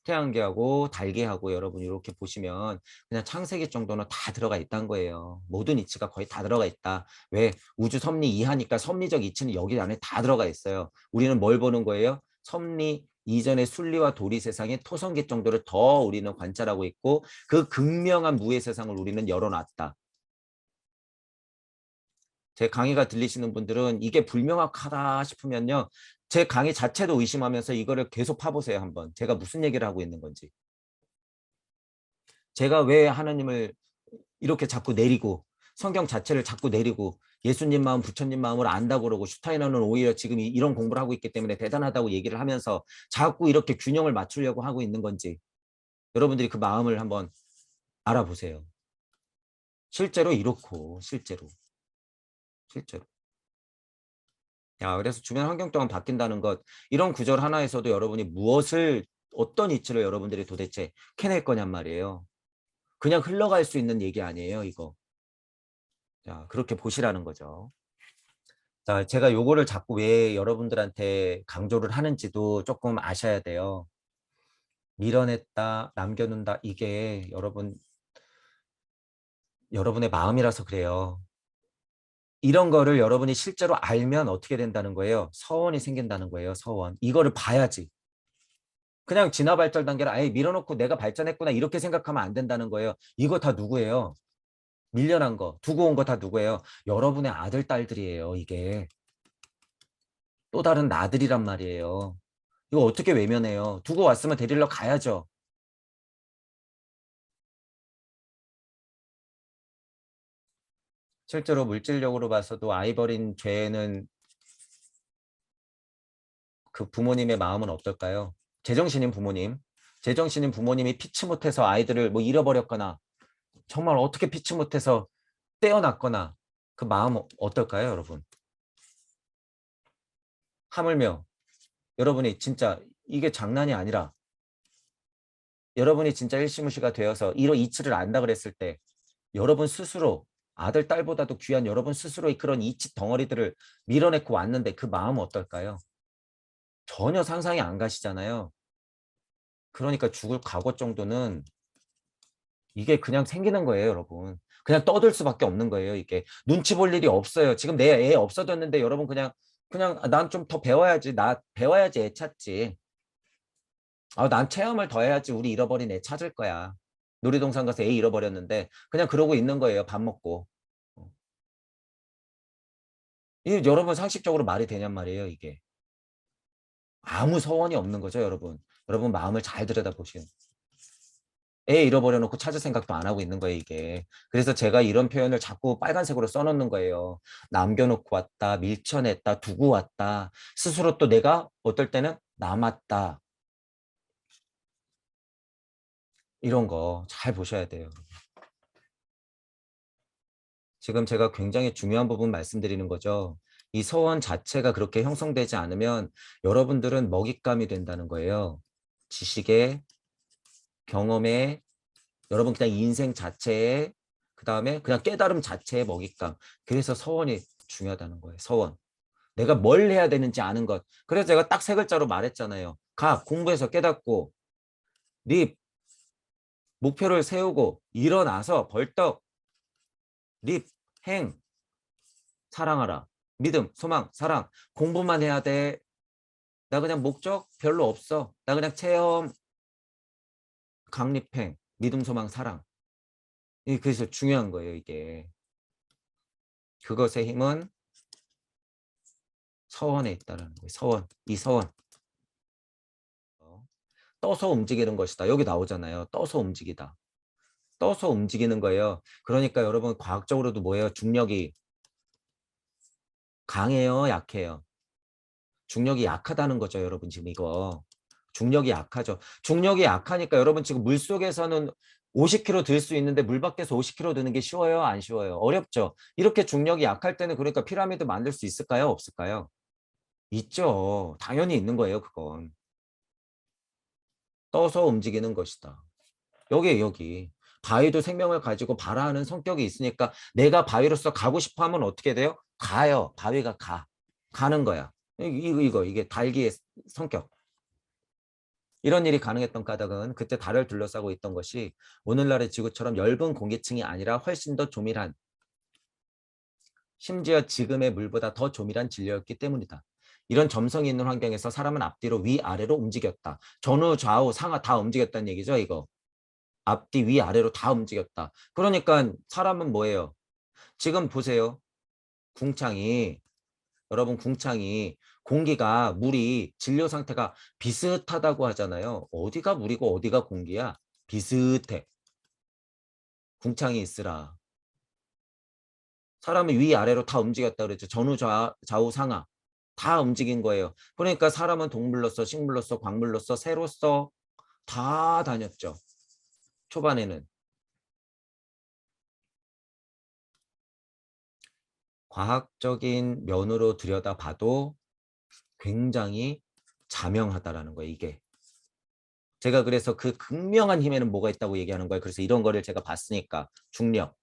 태양계하고 달계하고 여러분 이렇게 보시면 그냥 창세기 정도는 다 들어가 있다는 거예요. 모든 이치가 거의 다 들어가 있다. 왜? 우주 섭리 이하니까 섭리적 이치는 여기 안에 다 들어가 있어요. 우리는 뭘 보는 거예요? 섭리 이전의 순리와 도리 세상의 토성기 정도를 더 우리는 관찰하고 있고 그 극명한 무의 세상을 우리는 열어놨다. 제 강의가 들리시는 분들은 이게 불명확하다 싶으면요. 제 강의 자체도 의심하면서 이거를 계속 파보세요. 한번. 제가 무슨 얘기를 하고 있는 건지. 제가 왜 하나님을 이렇게 자꾸 내리고 성경 자체를 자꾸 내리고 예수님 마음 부처님 마음을 안다고 그러고 슈타이너는 오히려 지금 이런 공부를 하고 있기 때문에 대단하다고 얘기를 하면서 자꾸 이렇게 균형을 맞추려고 하고 있는 건지 여러분들이 그 마음을 한번 알아보세요. 실제로 이렇고 실제로 그래서 주변 환경 또한 바뀐다는 것 이런 구절 하나에서도 여러분이 무엇을 어떤 이치를 여러분들이 도대체 캐낼 거냔 말이에요. 그냥 흘러갈 수 있는 얘기 아니에요 이거. 자, 그렇게 보시라는 거죠. 자, 제가 요거를 자꾸 왜 여러분들한테 강조를 하는지도 조금 아셔야 돼요. 밀어냈다, 남겨놓는다, 이게 여러분의 마음이라서 그래요. 이런 거를 여러분이 실제로 알면 어떻게 된다는 거예요? 서원이 생긴다는 거예요, 서원. 이거를 봐야지. 그냥 진화 발전 단계를 아예 밀어놓고 내가 발전했구나 이렇게 생각하면 안 된다는 거예요. 이거 다 누구예요? 밀려난 거, 두고 온 거 다 누구예요? 여러분의 아들, 딸들이에요, 이게. 또 다른 나들이란 말이에요. 이거 어떻게 외면해요? 두고 왔으면 데리러 가야죠. 실제로 물질력으로 봐서도 아이 버린 죄는 그 부모님의 마음은 어떨까요? 제정신인 부모님. 제정신인 부모님이 피치 못해서 아이들을 뭐 잃어버렸거나 정말 어떻게 피치 못해서 떼어놨거나 그 마음 어떨까요, 여러분? 하물며 여러분이 진짜 이게 장난이 아니라 여러분이 진짜 일시무시가 되어서 이런 이치를 안다 그랬을 때 여러분 스스로 아들, 딸보다도 귀한 여러분 스스로의 그런 이치 덩어리들을 밀어내고 왔는데 그 마음은 어떨까요? 전혀 상상이 안 가시잖아요. 그러니까 죽을 각오 정도는 이게 그냥 생기는 거예요, 여러분. 그냥 떠들 수밖에 없는 거예요, 이게. 눈치 볼 일이 없어요. 지금 내 애 없어졌는데 여러분 그냥 난 좀 더 배워야지. 나 배워야지 애 찾지. 난 체험을 더 해야지 우리 잃어버린 애 찾을 거야. 놀이동산 가서 애 잃어버렸는데 그냥 그러고 있는 거예요, 밥 먹고. 이 여러분 상식적으로 말이 되냔 말이에요, 이게. 아무 서원이 없는 거죠, 여러분. 여러분 마음을 잘 들여다보시면. 애 잃어버려 놓고 찾을 생각도 안 하고 있는 거예요, 이게. 그래서 제가 이런 표현을 자꾸 빨간색으로 써놓는 거예요. 남겨놓고 왔다, 밀쳐냈다, 두고 왔다. 스스로 또 내가 어떨 때는 남았다. 이런 거 잘 보셔야 돼요. 지금 제가 굉장히 중요한 부분 말씀드리는 거죠. 이 서원 자체가 그렇게 형성되지 않으면 여러분들은 먹잇감이 된다는 거예요. 지식에, 경험에, 여러분 그냥 인생 자체에, 그 다음에 그냥 깨달음 자체의 먹잇감. 그래서 서원이 중요하다는 거예요. 서원. 내가 뭘 해야 되는지 아는 것. 그래서 제가 딱 세 글자로 말했잖아요. 가, 공부해서 깨닫고, 립, 목표를 세우고, 일어나서 벌떡, 립, 행, 사랑하라. 믿음, 소망, 사랑. 공부만 해야 돼. 나 그냥 목적 별로 없어. 나 그냥 체험, 강립행, 믿음, 소망, 사랑. 그래서 중요한 거예요, 이게. 그것의 힘은 서원에 있다는 거예요. 서원. 이 서원. 떠서 움직이는 것이다. 여기 나오잖아요. 떠서 움직이다. 떠서 움직이는 거예요. 그러니까 여러분 과학적으로도 뭐예요? 중력이 강해요, 약해요? 중력이 약하다는 거죠, 여러분 지금 이거. 중력이 약하죠. 중력이 약하니까 여러분 지금 물속에서는 50kg 들 수 있는데 물 밖에서 50kg 드는 게 쉬워요, 안 쉬워요? 어렵죠. 이렇게 중력이 약할 때는 그러니까 피라미드 만들 수 있을까요, 없을까요? 있죠. 당연히 있는 거예요, 그건. 떠서 움직이는 것이다. 여기. 바위도 생명을 가지고 발화하는 성격이 있으니까 내가 바위로서 가고 싶어 하면 어떻게 돼요? 가요. 바위가 가. 가는 거야. 이게 달기의 성격. 이런 일이 가능했던 까닭은 그때 달을 둘러싸고 있던 것이 오늘날의 지구처럼 엷은 공기층이 아니라 훨씬 더 조밀한, 심지어 지금의 물보다 더 조밀한 진료였기 때문이다. 이런 점성이 있는 환경에서 사람은 앞뒤로 위아래로 움직였다. 전후 좌우 상하 다 움직였다는 얘기죠, 이거. 앞뒤 위아래로 다 움직였다. 그러니까 사람은 뭐예요? 지금 보세요. 궁창이, 여러분 궁창이 공기가 물이 진료 상태가 비슷하다고 하잖아요. 어디가 물이고 어디가 공기야? 비슷해. 궁창이 있으라. 사람이 위아래로 다 움직였다 그랬죠. 전후 좌우 상하 다 움직인 거예요. 그러니까 사람은 동물로서 식물로서 광물로서 새로서 다 다녔죠. 초반에는. 과학적인 면으로 들여다봐도 굉장히 자명하다라는 거예요, 이게. 제가 그래서 그 극명한 힘에는 뭐가 있다고 얘기하는 거예요. 그래서 이런 거를 제가 봤으니까 중력.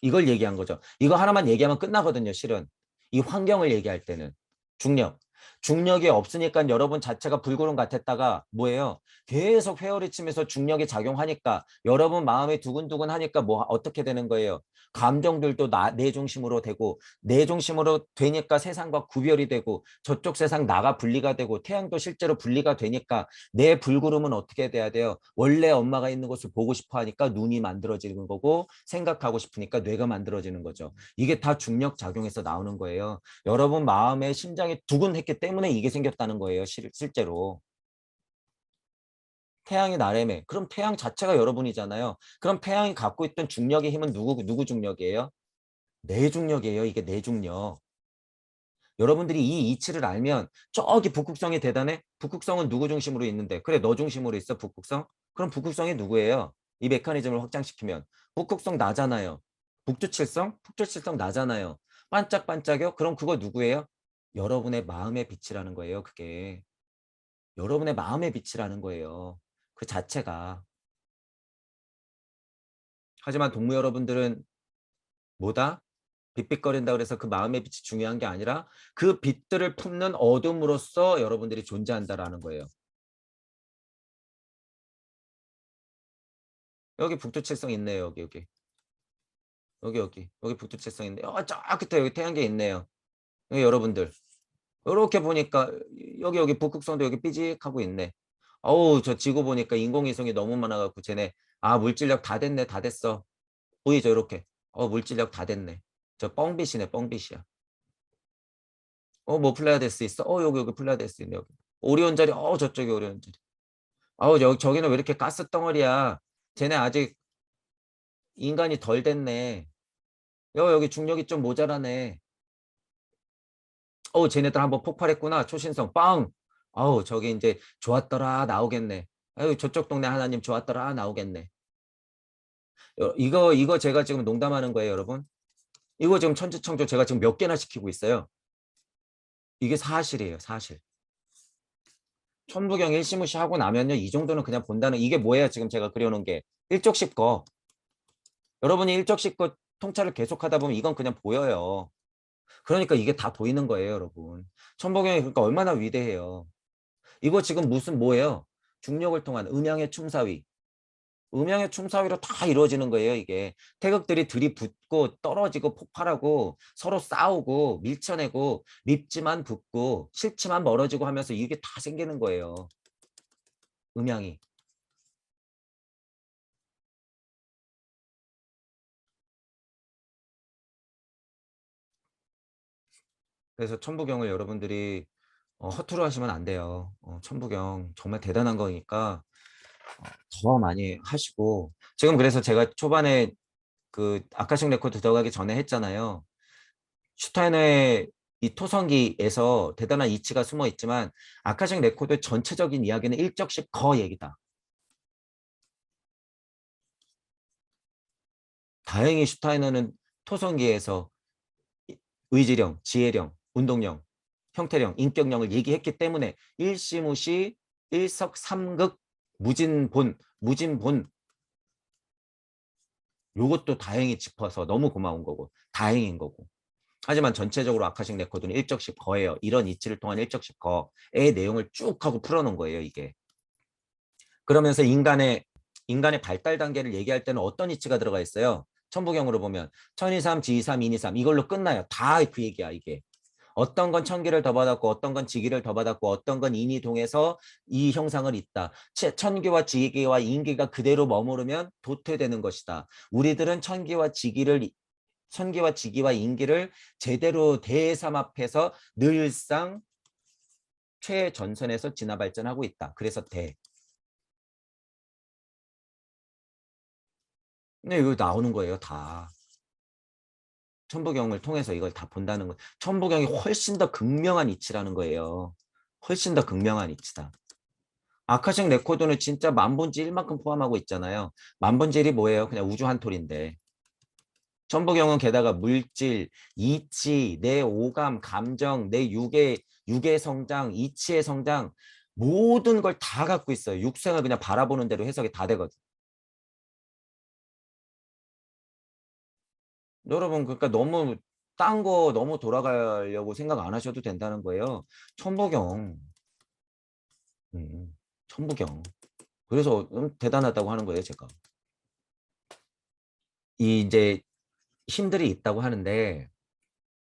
이걸 얘기한 거죠. 이거 하나만 얘기하면 끝나거든요, 실은. 이 환경을 얘기할 때는. 중력. 중력이 없으니까 여러분 자체가 불구름 같았다가 뭐예요? 계속 회오리 치면서 중력이 작용하니까 여러분 마음이 두근두근 하니까 뭐 어떻게 되는 거예요? 감정들도 내 중심으로 되고 내 중심으로 되니까 세상과 구별이 되고 저쪽 세상 나가 분리가 되고 태양도 실제로 분리가 되니까 내 불구름은 어떻게 돼야 돼요? 원래 엄마가 있는 곳을 보고 싶어 하니까 눈이 만들어지는 거고 생각하고 싶으니까 뇌가 만들어지는 거죠. 이게 다 중력 작용에서 나오는 거예요. 여러분 마음에 심장이 두근했기 때문에 이게 생겼다는 거예요. 실제로. 태양이 나래매. 그럼 태양 자체가 여러분이잖아요. 그럼 태양이 갖고 있던 중력의 힘은 누구 중력이에요? 내 중력이에요. 이게 내 중력. 여러분들이 이 이치를 알면 저기 북극성이 대단해? 북극성은 누구 중심으로 있는데? 그래, 너 중심으로 있어, 북극성? 그럼 북극성이 누구예요? 이 메커니즘을 확장시키면. 북극성 나잖아요. 북두칠성? 북두칠성 나잖아요. 반짝반짝여? 그럼 그거 누구예요? 여러분의 마음의 빛이라는 거예요, 그게. 여러분의 마음의 빛이라는 거예요. 그 자체가. 하지만 동무 여러분들은 뭐다? 빛빛거린다 그래서 그 마음의 빛이 중요한 게 아니라 그 빛들을 품는 어둠으로서 여러분들이 존재한다라는 거예요. 여기 북두칠성 있네요. 여기 북두칠성 있네요. 저 끝에 여기 태양계 있네요. 여기 여러분들 이렇게 보니까 여기 북극성도 여기 삐직하고 있네. 어우, 저 지구 보니까 인공위성이 너무 많아갖고 쟤네 물질력 다 됐네, 다 됐어. 보이죠, 이렇게. 물질력 다 됐네. 저 뻥빛이네, 뻥빛이야. 뭐 플레이아데스 있어? 여기 플레이아데스 있네. 여기. 오리온 자리. 저쪽에 오리온 자리. 여기 저기는 왜 이렇게 가스 덩어리야? 쟤네 아직 인간이 덜 됐네. 여기 중력이 좀 모자라네. 쟤네들 한번 폭발했구나. 초신성 빵. 저기 이제 좋았더라 나오겠네. 저쪽 동네 하나님 좋았더라 나오겠네. 이거 제가 지금 농담하는 거예요, 여러분. 이거 지금 천지창조 제가 지금 몇 개나 시키고 있어요. 이게 사실이에요, 사실. 천부경 일시무시 하고 나면요, 이 정도는 그냥 본다는, 이게 뭐예요, 지금 제가 그려놓은 게. 일적십거. 여러분이 일적십거 통찰을 계속하다 보면 이건 그냥 보여요. 그러니까 이게 다 보이는 거예요, 여러분. 천부경이 그러니까 얼마나 위대해요. 이거 지금 무슨 뭐예요? 중력을 통한 음양의 춤사위. 음양의 춤사위로 다 이루어지는 거예요, 이게. 태극들이 들이붙고 떨어지고 폭발하고 서로 싸우고 밀쳐내고 밉지만 붙고 싫지만 멀어지고 하면서 이게 다 생기는 거예요. 음양이. 그래서 천부경을 여러분들이 허투루 하시면 안 돼요. 천부경 정말 대단한 거니까 더 많이 하시고. 지금 그래서 제가 초반에 그 아카식 레코드 들어가기 전에 했잖아요. 슈타이너의 이 토성기에서 대단한 이치가 숨어 있지만 아카식 레코드의 전체적인 이야기는 일적씩 거 얘기다. 다행히 슈타이너는 토성기에서 의지령, 지혜령, 운동령, 형태령, 인격령을 얘기했기 때문에 일시무시 일석삼극 무진본 요것도 다행히 짚어서 너무 고마운 거고 다행인 거고. 하지만 전체적으로 아카식 레코드는 일적십 거예요. 이런 이치를 통한 일적십 거의 내용을 쭉 하고 풀어놓은 거예요, 이게. 그러면서 인간의 발달 단계를 얘기할 때는 어떤 이치가 들어가 있어요? 천부경으로 보면 천이삼, 지이삼, 인이삼 이걸로 끝나요. 다 그 얘기야, 이게. 어떤 건 천기를 더 받았고 어떤 건 지기를 더 받았고 어떤 건 인이 동해서 이 형상을 잇다. 천기와 지기와 인기가 그대로 머무르면 도태되는 것이다. 우리들은 천기와 지기와 인기를 제대로 대삼합해서 늘상 최전선에서 진화 발전하고 있다. 그래서 근데 이거 나오는 거예요, 다. 천부경을 통해서 이걸 다 본다는 거. 천부경이 훨씬 더 극명한 이치라는 거예요. 훨씬 더 극명한 이치다. 아카식 레코드는 진짜 만분지 1만큼 포함하고 있잖아요. 만분지 1이 뭐예요? 그냥 우주 한 톨인데. 천부경은 게다가 물질, 이치, 내 오감, 감정, 내 육의 성장, 이치의 성장 모든 걸 다 갖고 있어요. 육생을 그냥 바라보는 대로 해석이 다 되거든. 여러분 그러니까 너무 딴 거 너무 돌아가려고 생각 안 하셔도 된다는 거예요. 천부경. 천부경. 그래서 대단하다고 하는 거예요, 제가. 이제 힘들이 있다고 하는데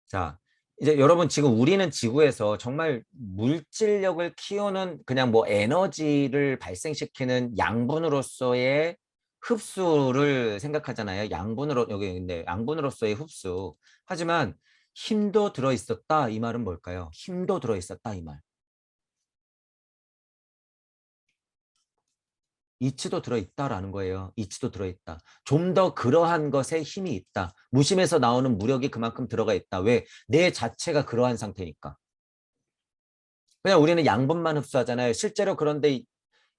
자, 이제 여러분 지금 우리는 지구에서 정말 물질력을 키우는 그냥 뭐 에너지를 발생시키는 양분으로서의 흡수를 생각하잖아요. 양분으로 여기 있는데 양분으로서의 흡수. 하지만 힘도 들어 있었다 이 말은 뭘까요? 힘도 들어 있었다 이 말. 이치도 들어있다라는 거예요. 이치도 들어있다. 좀 더 그러한 것에 힘이 있다. 무심에서 나오는 무력이 그만큼 들어가 있다. 왜? 내 자체가 그러한 상태니까. 그냥 우리는 양분만 흡수하잖아요. 실제로 그런데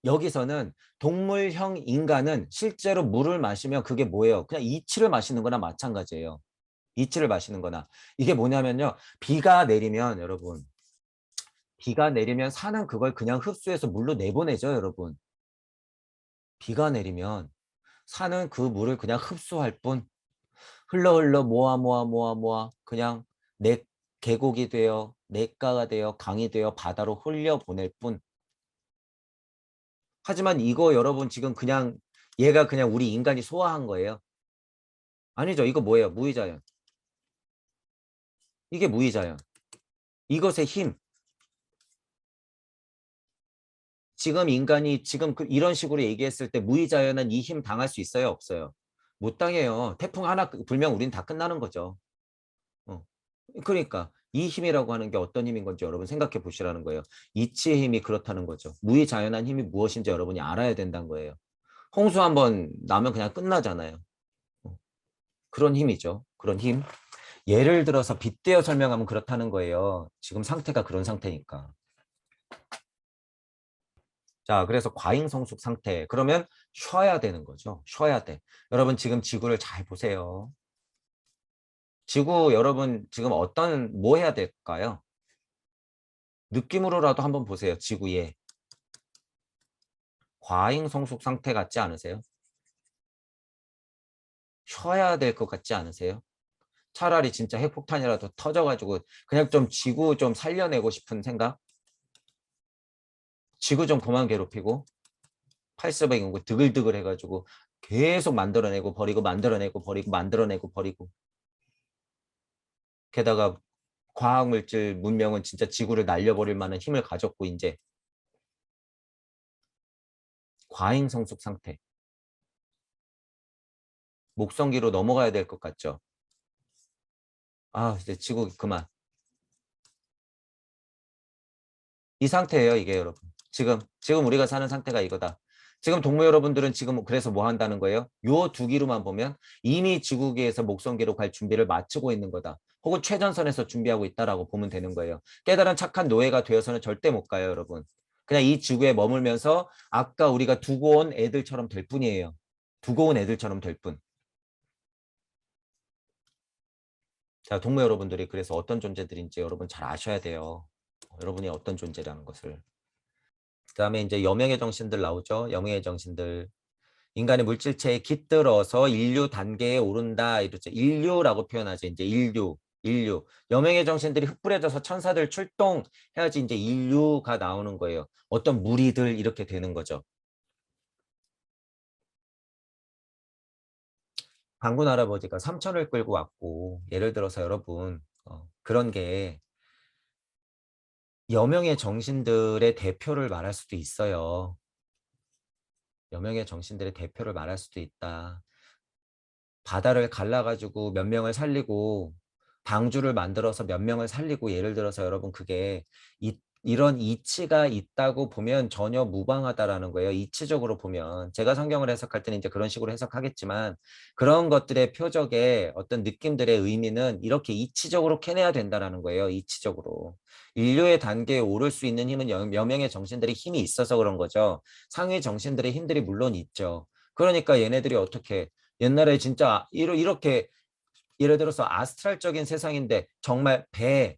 여기서는 동물형 인간은 실제로 물을 마시면 그게 뭐예요? 그냥 이치를 마시는 거나 마찬가지예요. 이치를 마시는 거나. 이게 뭐냐면요. 비가 내리면 여러분. 비가 내리면 산은 그걸 그냥 흡수해서 물로 내보내죠, 여러분. 비가 내리면 산은 그 물을 그냥 흡수할 뿐 흘러 모아 그냥 내 계곡이 되어 냇가가 되어 강이 되어 바다로 흘려보낼 뿐. 하지만 이거 여러분 지금 그냥 얘가 그냥 우리 인간이 소화한 거예요? 아니죠. 이거 뭐예요? 무의자연. 이게 무의자연. 이것의 힘. 지금 인간이 지금 이런 식으로 얘기했을 때 무의자연은 이 힘 당할 수 있어요? 없어요? 못 당해요. 태풍 하나 불면 우린 다 끝나는 거죠. 어. 그러니까 이 힘이라고 하는 게 어떤 힘인 건지 여러분 생각해 보시라는 거예요. 이치의 힘이 그렇다는 거죠. 무의자연한 힘이 무엇인지 여러분이 알아야 된다는 거예요. 홍수 한번 나면 그냥 끝나잖아요. 그런 힘이죠. 그런 힘. 예를 들어서 빗대어 설명하면 그렇다는 거예요. 지금 상태가 그런 상태니까. 자, 그래서 과잉성숙 상태. 그러면 쉬어야 되는 거죠. 쉬어야 돼. 여러분 지금 지구를 잘 보세요. 지구 여러분 지금 뭐 해야 될까요? 느낌으로라도 한번 보세요. 지구에. 과잉성숙 상태 같지 않으세요? 쉬어야 될 것 같지 않으세요? 차라리 진짜 핵폭탄이라도 터져가지고 그냥 좀 지구 좀 살려내고 싶은 생각? 지구 좀 그만 괴롭히고 팔스백 인구 드글드글 해가지고 계속 만들어내고 버리고 만들어내고 버리고 만들어내고 버리고 게다가 과학물질 문명은 진짜 지구를 날려버릴 만한 힘을 가졌고 이제 과잉성숙 상태. 목성기로 넘어가야 될 것 같죠? 아 이제 지구 그만. 이 상태예요 이게 여러분. 지금 우리가 사는 상태가 이거다. 지금 동무 여러분들은 지금 그래서 뭐 한다는 거예요? 요 두 기로만 보면 이미 지구기에서 목성기로 갈 준비를 마치고 있는 거다. 혹은 최전선에서 준비하고 있다라고 보면 되는 거예요. 깨달은 착한 노예가 되어서는 절대 못 가요 여러분. 그냥 이 지구에 머물면서 아까 우리가 두고 온 애들처럼 될 뿐이에요. 두고 온 애들처럼 될 뿐. 자, 동무 여러분들이 그래서 어떤 존재들인지 여러분 잘 아셔야 돼요. 여러분이 어떤 존재라는 것을. 그다음에 이제 여명의 정신들 나오죠. 여명의 정신들. 인간의 물질체에 깃들어서 인류 단계에 오른다 이렇죠. 인류라고 표현하죠. 이제 인류. 여명의 정신들이 흩뿌려져서 천사들 출동해야지 이제 인류가 나오는 거예요. 어떤 무리들 이렇게 되는 거죠. 장군 할아버지가 삼천을 끌고 왔고 예를 들어서 여러분 그런 게 여명의 정신들의 대표를 말할 수도 있어요. 여명의 정신들의 대표를 말할 수도 있다. 바다를 갈라가지고 몇 명을 살리고 방주를 만들어서 몇 명을 살리고 예를 들어서 여러분 그게 이런 이치가 있다고 보면 전혀 무방하다라는 거예요. 이치적으로 보면 제가 성경을 해석할 때는 이제 그런 식으로 해석하겠지만 그런 것들의 표적의 어떤 느낌들의 의미는 이렇게 이치적으로 캐내야 된다라는 거예요. 이치적으로. 인류의 단계에 오를 수 있는 힘은 여명의 정신들의 힘이 있어서 그런 거죠. 상위 정신들의 힘들이 물론 있죠. 그러니까 얘네들이 어떻게 옛날에 진짜 이렇게 예를 들어서 아스트랄적인 세상인데 정말 배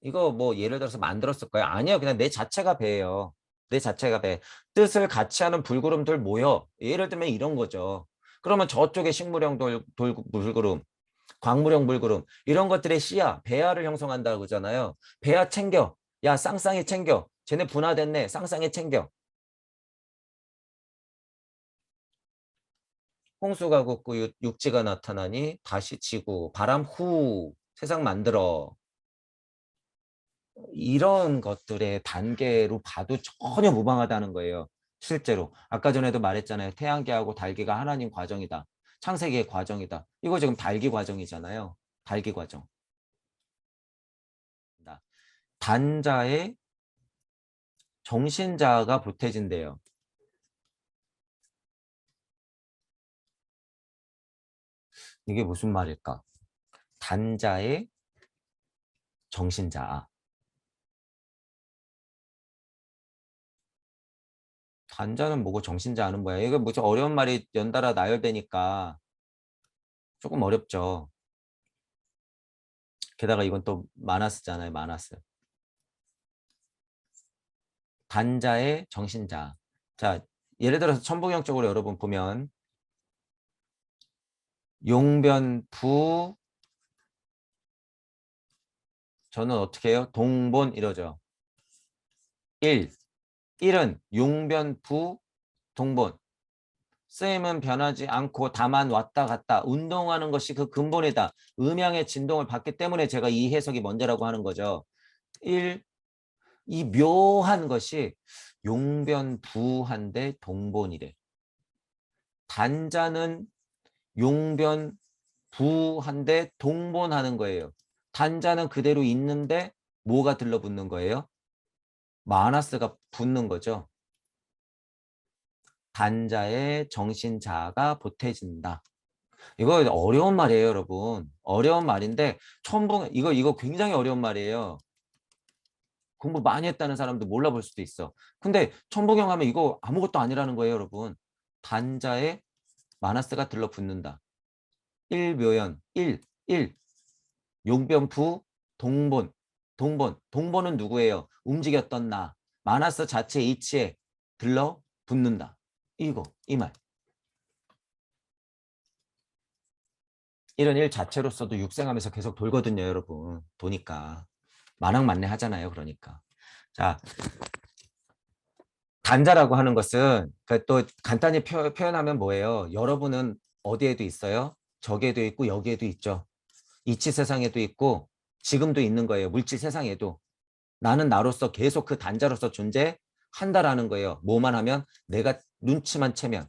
이거 뭐 예를 들어서 만들었을 거예요? 아니요. 그냥 내 자체가 배예요. 내 자체가 배. 뜻을 같이 하는 불구름들 모여. 예를 들면 이런 거죠. 그러면 저쪽에 식물형 불구름, 광물형 불구름 이런 것들의 씨야, 배아를 형성한다고 그러잖아요. 배아 챙겨. 야 쌍쌍이 챙겨. 쟤네 분화됐네. 쌍쌍이 챙겨. 홍수가 걷고 육지가 나타나니 다시 지구, 바람 후 세상 만들어. 이런 것들의 단계로 봐도 전혀 무방하다는 거예요. 실제로. 아까 전에도 말했잖아요. 태양계하고 달기가 하나님 과정이다. 창세기의 과정이다. 이거 지금 달기 과정이잖아요. 달기 과정. 단자의 정신자가 보태진대요. 이게 무슨 말일까? 단자의 정신자. 단자는 뭐고 정신자는 뭐야? 이거 무슨 어려운 말이 연달아 나열되니까 조금 어렵죠. 게다가 이건 또 마나스잖아요. 마나스. 단자의 정신자. 자, 예를 들어서 천부경적으로 여러분 보면 용변부 저는 어떻게 해요? 동본 이러죠. 1. 1은 용변부 동본. 쓰임은 변하지 않고 다만 왔다 갔다 운동하는 것이 그 근본이다. 음양의 진동을 받기 때문에 제가 이 해석이 먼저라고 하는 거죠. 1. 이 묘한 것이 용변부한데 동본이래. 단자는 용변부한데 동본하는 거예요. 단자는 그대로 있는데 뭐가 들러붙는 거예요? 마이너스가 붙는 거죠. 단자의 정신자가 보태진다. 이거 어려운 말이에요, 여러분. 어려운 말인데 이거 굉장히 어려운 말이에요. 공부 많이 했다는 사람도 몰라볼 수도 있어. 근데 천부경 하면 이거 아무것도 아니라는 거예요, 여러분. 단자에 마이너스가 들러붙는다. 1묘연, 1. 용변부, 동본. 동본은 누구예요? 움직였던 나. 마이너스 자체 H에 들러붙는다. 이 말. 이런 일 자체로서도 육생하면서 계속 돌거든요, 여러분. 도니까. 만왕만내 하잖아요, 그러니까. 자, 단자라고 하는 것은 또 간단히 표현하면 뭐예요? 여러분은 어디에도 있어요? 저기에도 있고 여기에도 있죠. 이치 세상에도 있고 지금도 있는 거예요. 물질 세상에도. 나는 나로서 계속 그 단자로서 존재한다라는 거예요. 뭐만 하면 내가 눈치만 채면.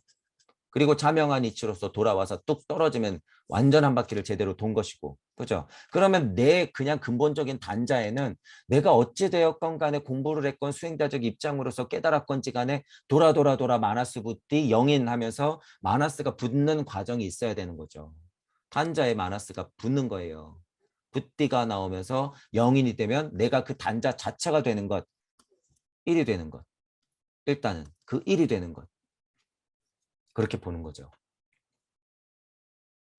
그리고 자명한 이치로서 돌아와서 뚝 떨어지면 완전 한 바퀴를 제대로 돈 것이고. 그죠? 그러면 내 그냥 근본적인 단자에는 내가 어찌 되었건 간에 공부를 했건 수행자적 입장으로서 깨달았건지 간에 돌아 마나스 붓디 영인하면서 마나스가 붙는 과정이 있어야 되는 거죠. 단자에 마나스가 붙는 거예요. 붓디가 나오면서 영인이 되면 내가 그 단자 자체가 되는 것, 1이 되는 것. 일단은 그 1이 되는 것. 그렇게 보는 거죠.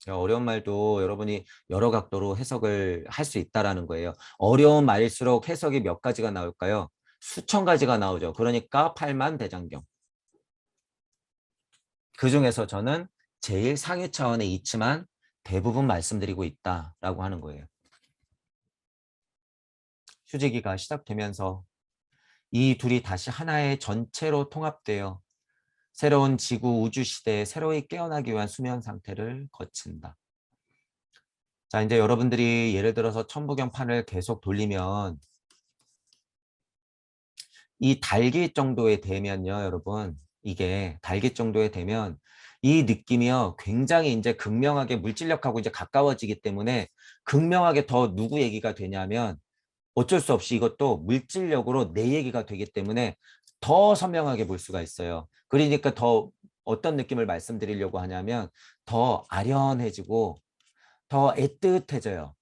어려운 말도 여러분이 여러 각도로 해석을 할 수 있다라는 거예요. 어려운 말일수록 해석이 몇 가지가 나올까요? 수천 가지가 나오죠. 그러니까 팔만대장경. 그중에서 저는 제일 상위 차원의 이치만 대부분 말씀드리고 있다라고 하는 거예요. 휴지기가 시작되면서 이 둘이 다시 하나의 전체로 통합되어 새로운 지구 우주 시대에 새로이 깨어나기 위한 수면 상태를 거친다. 자, 이제 여러분들이 예를 들어서 천부경판을 계속 돌리면 이 달기 정도에 되면요, 여러분. 이게 달기 정도에 되면 이 느낌이요, 굉장히 이제 극명하게 물질력하고 이제 가까워지기 때문에 극명하게 더 누구 얘기가 되냐면 어쩔 수 없이 이것도 물질력으로 내 얘기가 되기 때문에 더 선명하게 볼 수가 있어요. 그러니까 더 어떤 느낌을 말씀드리려고 하냐면 더 아련해지고 더 애틋해져요.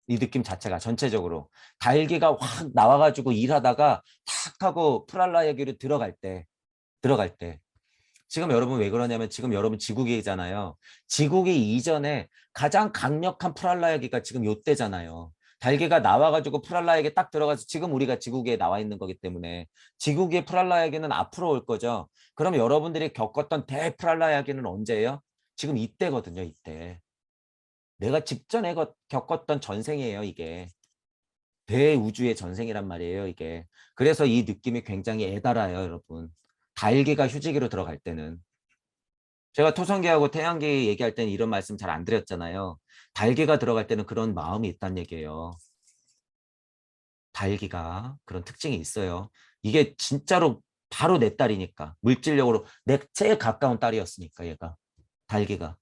이 느낌 자체가 전체적으로. 달기가 확 나와가지고 일하다가 탁 하고 프랄라야기로 들어갈 때. 지금 여러분 왜 그러냐면 지금 여러분 지구기잖아요. 지구기 이전에 가장 강력한 프랄라야기가 지금 요때잖아요. 달기가 나와가지고 프랄라야기 딱 들어가서 지금 우리가 지구기에 나와 있는 거기 때문에 지구기의 프랄라야기는 앞으로 올 거죠. 그럼 여러분들이 겪었던 대프랄라야기는 언제예요? 지금 이때거든요, 이때. 내가 직전에 겪었던 전생이에요, 이게. 대우주의 전생이란 말이에요, 이게. 그래서 이 느낌이 굉장히 애달아요, 여러분. 달기가 휴지기로 들어갈 때는. 제가 토성기하고 태양기 얘기할 때는 이런 말씀 잘 안 드렸잖아요. 달기가 들어갈 때는 그런 마음이 있다는 얘기예요. 달기가 그런 특징이 있어요. 이게 진짜로 바로 내 딸이니까. 물질력으로 내 제일 가까운 딸이었으니까, 얘가. 달기가.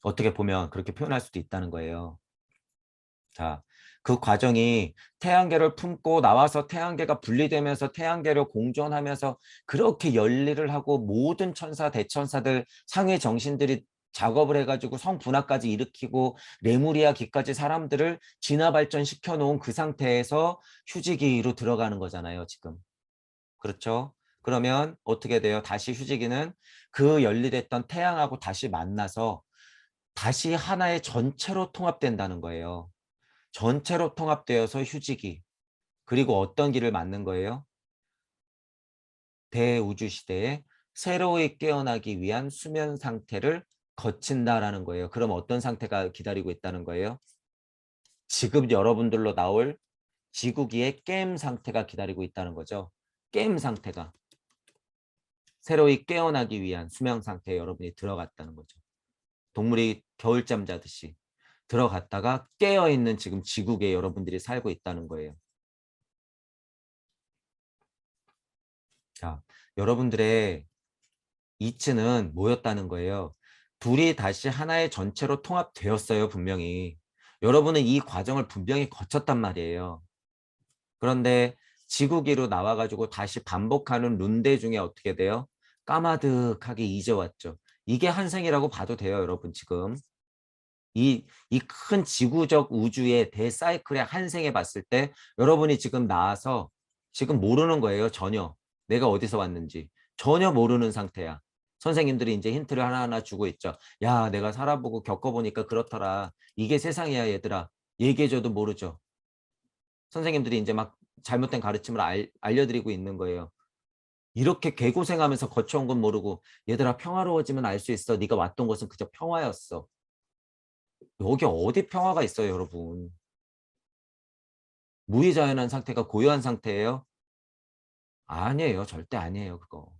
어떻게 보면 그렇게 표현할 수도 있다는 거예요. 자, 그 과정이 태양계를 품고 나와서 태양계가 분리되면서 태양계로 공존하면서 그렇게 열일을 하고 모든 천사, 대천사들, 상위 정신들이 작업을 해가지고 성분화까지 일으키고 레무리아 기까지 사람들을 진화 발전시켜 놓은 그 상태에서 휴지기로 들어가는 거잖아요, 지금. 그렇죠? 그러면 어떻게 돼요? 다시 휴지기는 그 열일했던 태양하고 다시 만나서 다시 하나의 전체로 통합된다는 거예요. 전체로 통합되어서 휴지기. 그리고 어떤 길을 맞는 거예요? 대우주 시대에 새로이 깨어나기 위한 수면 상태를 거친다라는 거예요. 그럼 어떤 상태가 기다리고 있다는 거예요? 지금 여러분들로 나올 지구기의 게임 상태가 기다리고 있다는 거죠. 게임 상태가. 새로이 깨어나기 위한 수면 상태에 여러분이 들어갔다는 거죠. 동물이 겨울잠 자듯이 들어갔다가 깨어있는 지금 지구계에 여러분들이 살고 있다는 거예요. 자, 여러분들의 이치는 뭐였다는 거예요? 둘이 다시 하나의 전체로 통합되었어요, 분명히. 여러분은 이 과정을 분명히 거쳤단 말이에요. 그런데 지구기로 나와 가지고 다시 반복하는 룬데 중에 어떻게 돼요? 까마득하게 잊어왔죠. 이게 한생이라고 봐도 돼요, 여러분 지금. 이 큰 지구적 우주의 대사이클의 한생에 봤을 때 여러분이 지금 나와서 지금 모르는 거예요, 전혀. 내가 어디서 왔는지. 전혀 모르는 상태야. 선생님들이 이제 힌트를 하나하나 주고 있죠. 야, 내가 살아보고 겪어보니까 그렇더라. 이게 세상이야, 얘들아. 얘기해줘도 모르죠. 선생님들이 이제 막 잘못된 가르침을 알려드리고 있는 거예요. 이렇게 개고생하면서 거쳐온 건 모르고 얘들아 평화로워지면 알 수 있어. 네가 왔던 곳은 그저 평화였어. 여기 어디 평화가 있어요, 여러분. 무의자연한 상태가 고요한 상태예요? 아니에요. 절대 아니에요, 그거.